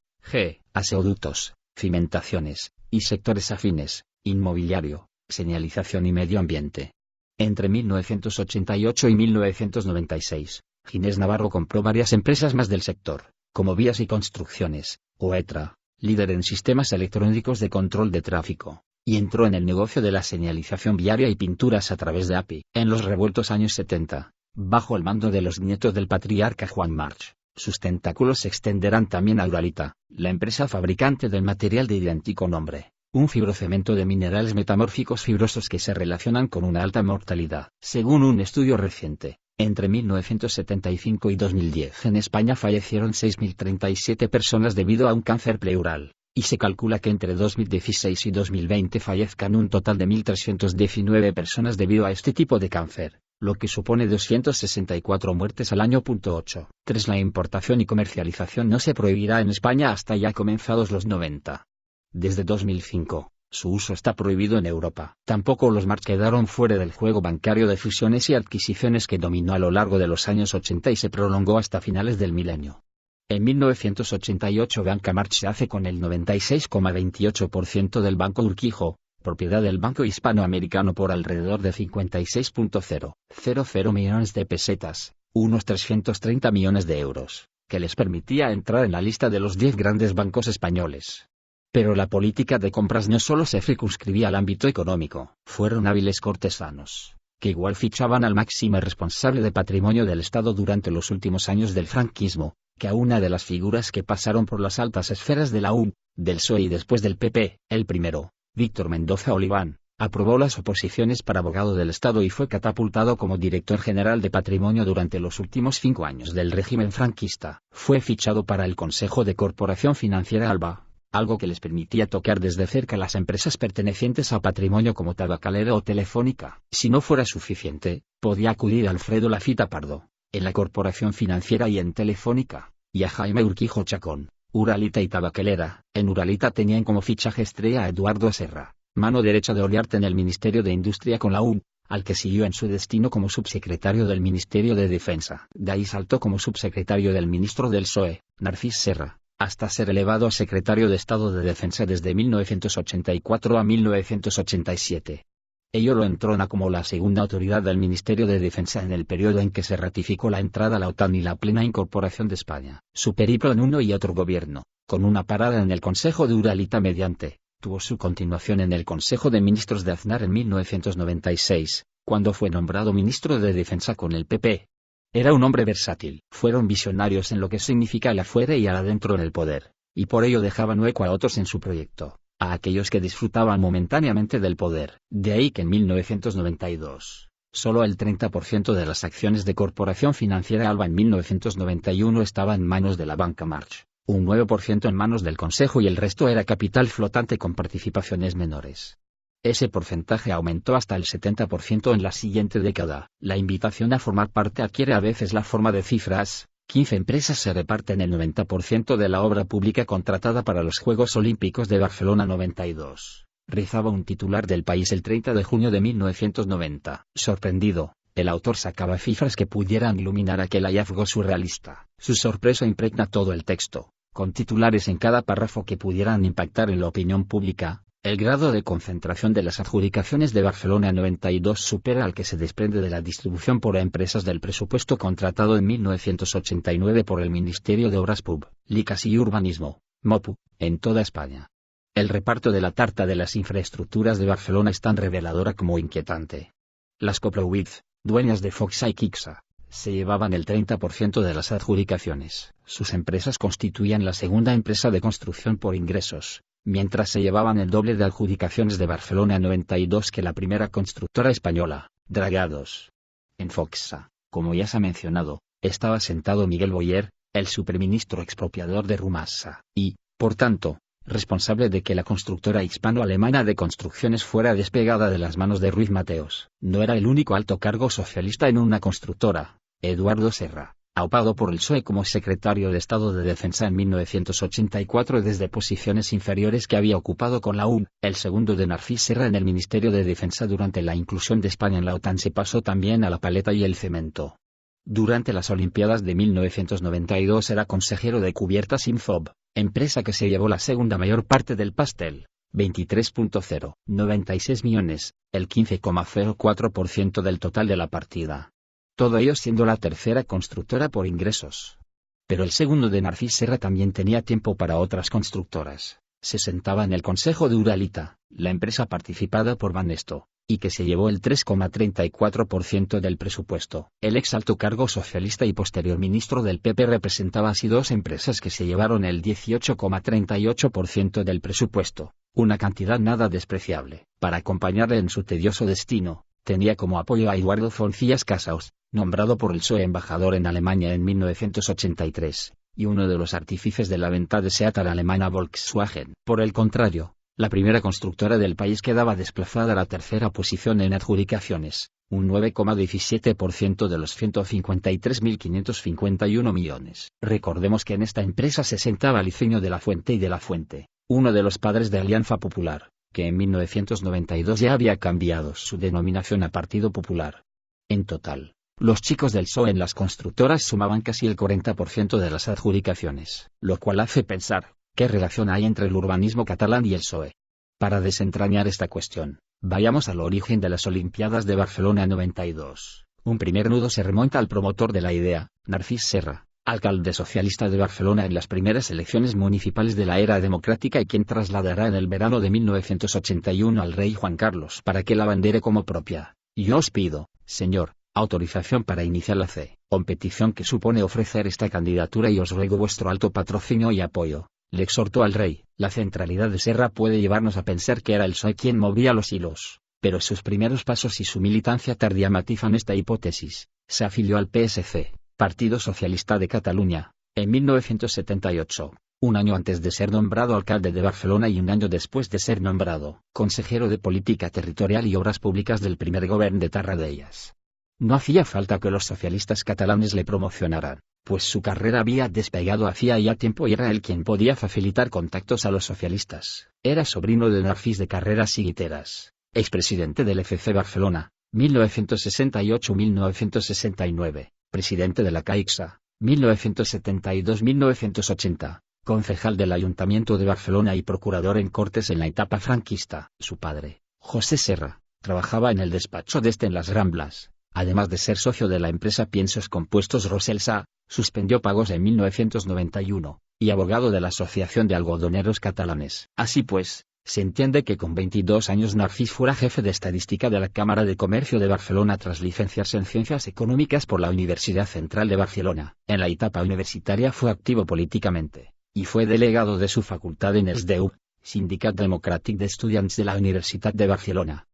aseoductos, cimentaciones, y sectores afines, inmobiliario, señalización y medio ambiente. Entre 1988 y 1996, Ginés Navarro compró varias empresas más del sector, como Vías y Construcciones, OETRA, líder en sistemas electrónicos de control de tráfico, y entró en el negocio de la señalización viaria y pinturas a través de API. En los revueltos años 70, bajo el mando de los nietos del patriarca Juan March, sus tentáculos se extenderán también a Uralita, la empresa fabricante del material de idéntico nombre, un fibrocemento de minerales metamórficos fibrosos que se relacionan con una alta mortalidad. Según un estudio reciente, entre 1975 y 2010 en España fallecieron 6.037 personas debido a un cáncer pleural, y se calcula que entre 2016 y 2020 fallezcan un total de 1.319 personas debido a este tipo de cáncer, lo que supone 264 muertes al año. 8. 3. La importación y comercialización no se prohibirá en España hasta ya comenzados los 90. Desde 2005, su uso está prohibido en Europa. Tampoco los March quedaron fuera del juego bancario de fusiones y adquisiciones que dominó a lo largo de los años 80 y se prolongó hasta finales del milenio. En 1988 Banca March se hace con el 96,28% del Banco Urquijo, propiedad del Banco Hispanoamericano por alrededor de 56.000 millones de pesetas, unos 330 millones de euros, que les permitía entrar en la lista de los 10 grandes bancos españoles. Pero la política de compras no solo se circunscribía al ámbito económico, fueron hábiles cortesanos, que igual fichaban al máximo responsable de patrimonio del Estado durante los últimos años del franquismo, que a una de las figuras que pasaron por las altas esferas de la UN, del PSOE y después del PP, el primero, Víctor Mendoza Oliván, aprobó las oposiciones para abogado del Estado y fue catapultado como director general de patrimonio durante los últimos 5 años del régimen franquista. Fue fichado para el Consejo de Corporación Financiera Alba, algo que les permitía tocar desde cerca las empresas pertenecientes a patrimonio como Tabacalera o Telefónica. Si no fuera suficiente, podía acudir a Alfredo Lafita Pardo, en la Corporación Financiera y en Telefónica, y a Jaime Urquijo Chacón, Uralita y Tabacalera. En Uralita tenían como fichaje estrella a Eduardo Serra, mano derecha de Oliarte en el Ministerio de Industria con la UN, al que siguió en su destino como subsecretario del Ministerio de Defensa. De ahí saltó como subsecretario del ministro del PSOE, Narcís Serra, hasta ser elevado a secretario de Estado de Defensa desde 1984 a 1987. Ello lo entrona como la segunda autoridad del Ministerio de Defensa en el periodo en que se ratificó la entrada a la OTAN y la plena incorporación de España. Su periplo en uno y otro gobierno, con una parada en el Consejo de Uralita mediante, tuvo su continuación en el Consejo de Ministros de Aznar en 1996, cuando fue nombrado ministro de Defensa con el PP. Era un hombre versátil. Fueron visionarios en lo que significa el afuera y el adentro en el poder, y por ello dejaban hueco a otros en su proyecto, a aquellos que disfrutaban momentáneamente del poder. De ahí que en 1992, solo el 30% de las acciones de Corporación Financiera Alba en 1991 estaba en manos de la Banca March, un 9% en manos del Consejo y el resto era capital flotante con participaciones menores. Ese porcentaje aumentó hasta el 70% en la siguiente década. La invitación a formar parte adquiere a veces la forma de cifras. 15 empresas se reparten el 90% de la obra pública contratada para los Juegos Olímpicos de Barcelona 92. Rizaba un titular del País el 30 de junio de 1990. Sorprendido, el autor sacaba cifras que pudieran iluminar aquel hallazgo surrealista. Su sorpresa impregna todo el texto, con titulares en cada párrafo que pudieran impactar en la opinión pública. El grado de concentración de las adjudicaciones de Barcelona 92 supera al que se desprende de la distribución por empresas del presupuesto contratado en 1989 por el Ministerio de Obras Públicas y Urbanismo, MOPU, en toda España. El reparto de la tarta de las infraestructuras de Barcelona es tan reveladora como inquietante. Las Coplowitz, dueñas de Foxa y Quixa, se llevaban el 30% de las adjudicaciones. Sus empresas constituían la segunda empresa de construcción por ingresos, mientras se llevaban el doble de adjudicaciones de Barcelona 92 que la primera constructora española, Dragados. En Foxa, como ya se ha mencionado, estaba sentado Miguel Boyer, el superministro expropiador de Rumasa, y, por tanto, responsable de que la constructora hispano-alemana de construcciones fuera despegada de las manos de Ruiz Mateos. No era el único alto cargo socialista en una constructora. Eduardo Serra, aupado por el PSOE como secretario de Estado de Defensa en 1984 desde posiciones inferiores que había ocupado con la UN, el segundo de Narcís Serra en el Ministerio de Defensa durante la inclusión de España en la OTAN se pasó también a la paleta y el cemento. Durante las Olimpiadas de 1992 era consejero de Cubiertas Infob, empresa que se llevó la segunda mayor parte del pastel, 23.096 millones, el 15,04% del total de la partida. Todo ello siendo la tercera constructora por ingresos. Pero el segundo de Narcís Serra también tenía tiempo para otras constructoras. Se sentaba en el consejo de Uralita, la empresa participada por Banesto, y que se llevó el 3,34% del presupuesto. El ex alto cargo socialista y posterior ministro del PP representaba así dos empresas que se llevaron el 18,38% del presupuesto, una cantidad nada despreciable. Para acompañarle en su tedioso destino, tenía como apoyo a Eduardo Foncillas Casaus, nombrado por el PSOE embajador en Alemania en 1983, y uno de los artífices de la venta de Seat a la alemana Volkswagen. Por el contrario, la primera constructora del país quedaba desplazada a la tercera posición en adjudicaciones, un 9,17% de los 153.551 millones. Recordemos que en esta empresa se sentaba Liceño de la Fuente y de la Fuente, uno de los padres de Alianza Popular, que en 1992 ya había cambiado su denominación a Partido Popular. En total, los chicos del PSOE en las constructoras sumaban casi el 40% de las adjudicaciones, lo cual hace pensar, ¿qué relación hay entre el urbanismo catalán y el PSOE? Para desentrañar esta cuestión, vayamos al origen de las Olimpiadas de Barcelona 92. Un primer nudo se remonta al promotor de la idea, Narcís Serra, alcalde socialista de Barcelona en las primeras elecciones municipales de la era democrática y quien trasladará en el verano de 1981 al rey Juan Carlos para que la bandere como propia. Yo os pido, señor, autorización para iniciar la competición que supone ofrecer esta candidatura y os ruego vuestro alto patrocinio y apoyo. Le exhortó al rey. La centralidad de Serra puede llevarnos a pensar que era el PSOE quien movía los hilos, pero sus primeros pasos y su militancia tardía matizan esta hipótesis. Se afilió al PSC, Partido Socialista de Cataluña, en 1978, un año antes de ser nombrado alcalde de Barcelona y un año después de ser nombrado consejero de Política Territorial y Obras Públicas del primer gobierno de Tarradellas. No hacía falta que los socialistas catalanes le promocionaran, pues su carrera había despegado hacía ya tiempo y era él quien podía facilitar contactos a los socialistas. Era sobrino de Narcís de Carreras y Guiteras, expresidente del FC Barcelona, 1968-1969, presidente de la Caixa, 1972-1980, concejal del Ayuntamiento de Barcelona y procurador en Cortes en la etapa franquista. Su padre, José Serra, trabajaba en el despacho de este en Las Ramblas. Además de ser socio de la empresa Piensos Compuestos Roselsa, suspendió pagos en 1991, y abogado de la Asociación de Algodoneros Catalanes. Así pues, se entiende que con 22 años Narcís fuera jefe de estadística de la Cámara de Comercio de Barcelona tras licenciarse en Ciencias Económicas por la Universidad Central de Barcelona. En la etapa universitaria fue activo políticamente, y fue delegado de su facultad en el SDEU, Sindicat Democràtic d'Estudiants de la Universitat de Barcelona.